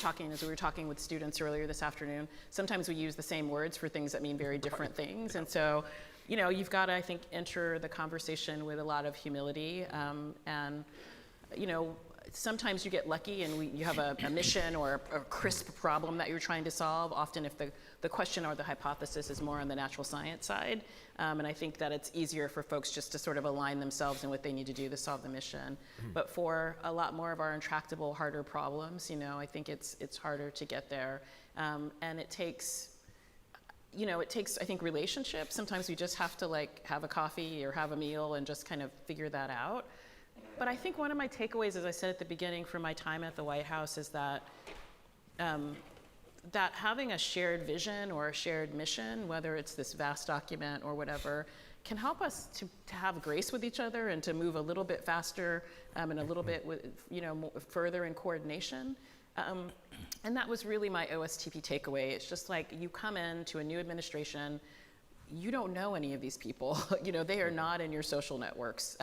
talking with students earlier this afternoon, sometimes we use the same words for things that mean very different things. And so, you know, you've got to, I think, enter the conversation with a lot of humility. And, you know, sometimes you get lucky and you have a mission or a crisp problem that you're trying to solve. Often if the question or the hypothesis is more on the natural science side. And I think that it's easier for folks just to sort of align themselves in what they need to do to solve the mission. But for a lot more of our intractable, harder problems, you know, I think it's harder to get there. And it takes, I think, relationships. Sometimes we just have to like have a coffee or have a meal and just kind of figure that out. But I think one of my takeaways, as I said at the beginning from my time at the White House, is that that having a shared vision or a shared mission, whether it's this vast document or whatever, can help us to have grace with each other and to move a little bit faster and a little bit further in coordination. And that was really my OSTP takeaway. It's just like you come into a new administration, you don't know any of these people. They are not in your social networks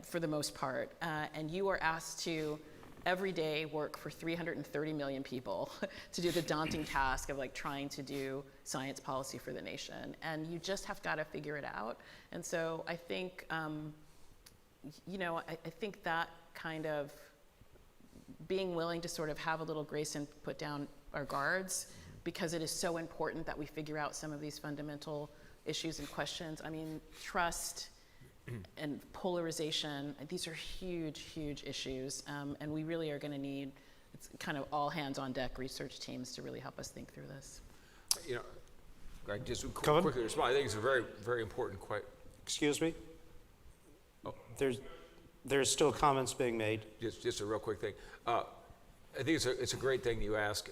for the most part. And you are asked to every day work for 330 million people to do the daunting task of like trying to do science policy for the nation. And you just have got to figure it out. And so I think, I think that kind of being willing to sort of have a little grace and put down our guards, because it is so important that we figure out some of these fundamental issues and questions. I mean, trust and polarization, these are huge, huge issues. And we really are going to need kind of all hands on deck research teams to really help us think through this. I just quickly respond. I think it's a very, very important question. Excuse me? Oh. There's still comments being made. Just a real quick thing. I think it's a great thing you ask.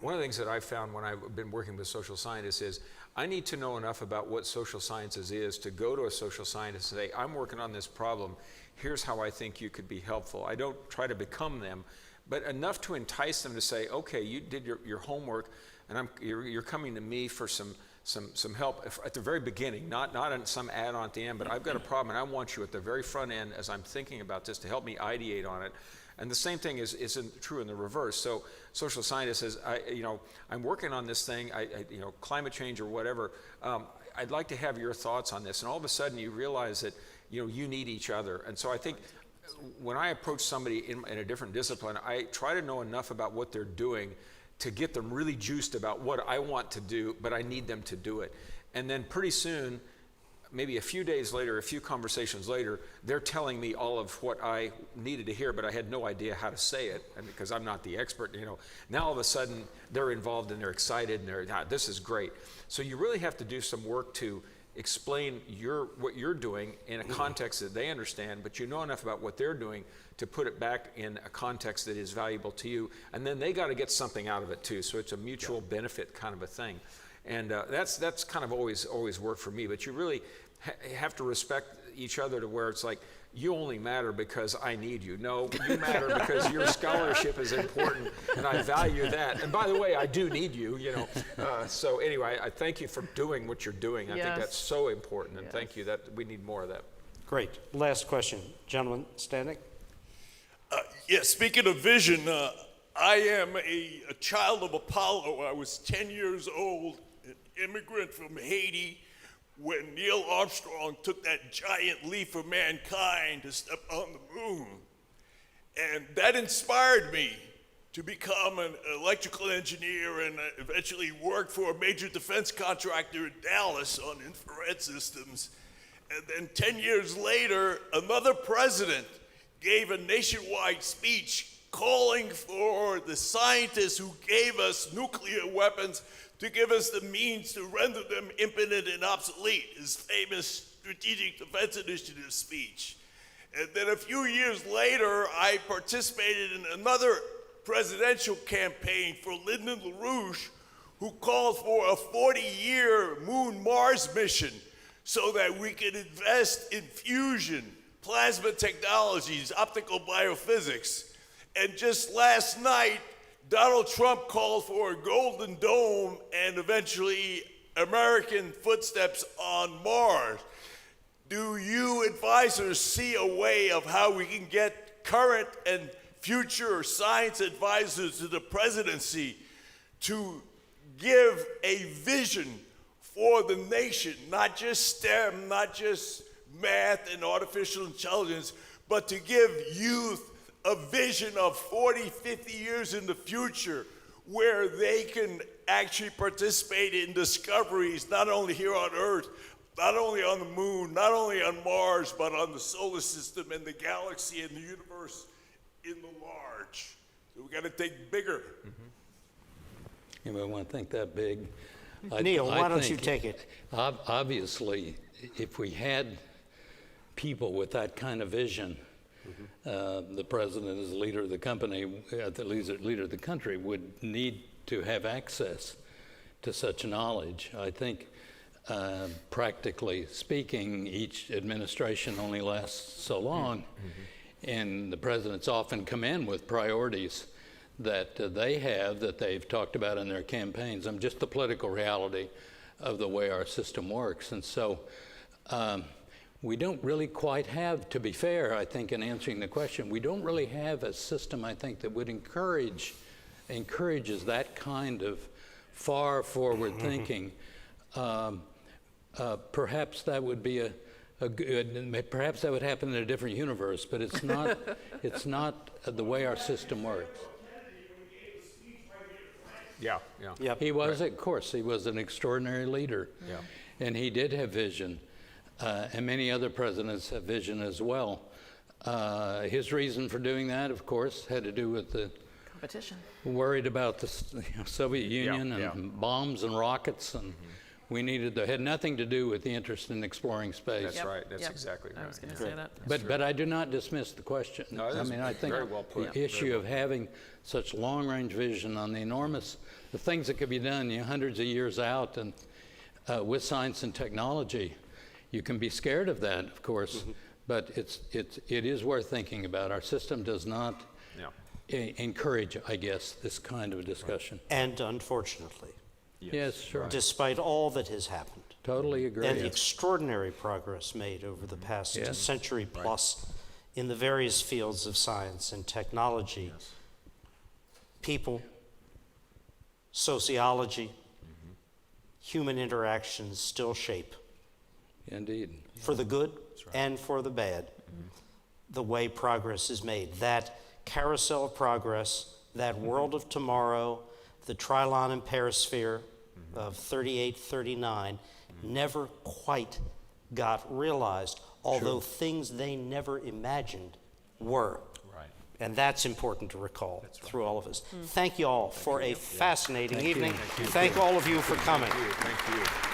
One of the things that I've found when I've been working with social scientists is I need to know enough about what social sciences is to go to a social scientist and say, I'm working on this problem. Here's how I think you could be helpful. I don't try to become them, but enough to entice them to say, okay, you did your homework, and you're coming to me for some help at the very beginning, not on some add-on at the end, but I've got a problem, and I want you at the very front end as I'm thinking about this to help me ideate on it. And the same thing is true in the reverse. So social scientist says, I'm working on this thing, climate change or whatever. I'd like to have your thoughts on this. And all of a sudden you realize that, you need each other. And so I think when I approach somebody in a different discipline, I try to know enough about what they're doing to get them really juiced about what I want to do, but I need them to do it. And then pretty soon, maybe a few days later, a few conversations later, they're telling me all of what I needed to hear, but I had no idea how to say it, and because I'm not the expert, you know. Now all of a sudden they're involved and they're excited and they're, this is great. So you really have to do some work to explain what you're doing in a context that they understand, but you know enough about what they're doing to put it back in a context that is valuable to you, and then they got to get something out of it too. So it's a mutual benefit kind of a thing, and that's kind of always worked for me. But you really have to respect each other to where it's like, you only matter because I need you. No, you matter because your scholarship is important, and I value that. And by the way, I do need you, you know. So anyway, I thank you for doing what you're doing. I think that's so important, and thank you. That we need more of that. Great. Last question. Gentleman standing. Yes, speaking of vision, I am a child of Apollo. I was 10 years old, an immigrant from Haiti, when Neil Armstrong took that giant leap for mankind to step on the moon. And that inspired me to become an electrical engineer and eventually work for a major defense contractor in Dallas on infrared systems. And then 10 years later, another president gave a nationwide speech calling for the scientists who gave us nuclear weapons to give us the means to render them impotent and obsolete, his famous Strategic Defense Initiative speech. And then a few years later, I participated in another presidential campaign for Lyndon LaRouche, who called for a 40-year Moon-Mars mission so that we could invest in fusion, plasma technologies, optical biophysics. And just last night, Donald Trump called for a golden dome and eventually American footsteps on Mars. Do you advisors see a way of how we can get current and future science advisors to the presidency to give a vision for the nation, not just STEM, not just math and artificial intelligence, but to give youth a vision of 40, 50 years in the future where they can actually participate in discoveries not only here on Earth, not only on the moon, not only on Mars, but on the solar system and the galaxy and the universe in the large. So we got to think bigger. Anybody want to think that big? Neal, why don't you think take it? Obviously, if we had people with that kind of vision, the president as the leader of the company, the leader of the country, would need to have access to such knowledge. I think, practically speaking, each administration only lasts so long, and the presidents often come in with priorities that they have, that they've talked about in their campaigns. Just the political reality of the way our system works. And so we don't really quite have, to be fair, I think, in answering the question, we don't really have a system, I think, that would encourages that kind of far forward thinking. Perhaps that would be a good, perhaps that would happen in a different universe, but it's not, it's not the way our system works. Yeah. Yep. He was, of course, he was an extraordinary leader. Yeah. And he did have vision. And many other presidents have vision as well. His reason for doing that, of course, had to do with the Competition. worried about the Soviet Union and bombs and rockets, and we needed had nothing to do with the interest in exploring space. That's right. That's exactly right. I was going to say that. But I do not dismiss the question. No, I that's mean, I think very well put. the issue of having such long-range vision on the things that could be done hundreds of years out, and with science and technology, you can be scared of that, of course, but it is worth thinking about. Our system does not encourage, I guess, this kind of a discussion. And unfortunately, Yes, sure. despite all that has happened, Totally agree. and the extraordinary progress made over the past century plus in the various fields of science and technology, people, sociology, human interactions still shape, Indeed. for the good and for the bad, the way progress is made. That carousel of progress, that world of tomorrow, the trilon and perisphere of 38, 39, never quite got realized, although things they never imagined were. Right. And that's important to recall through all of this. Thank you all for a fascinating evening. Thank all of you for coming. Thank you.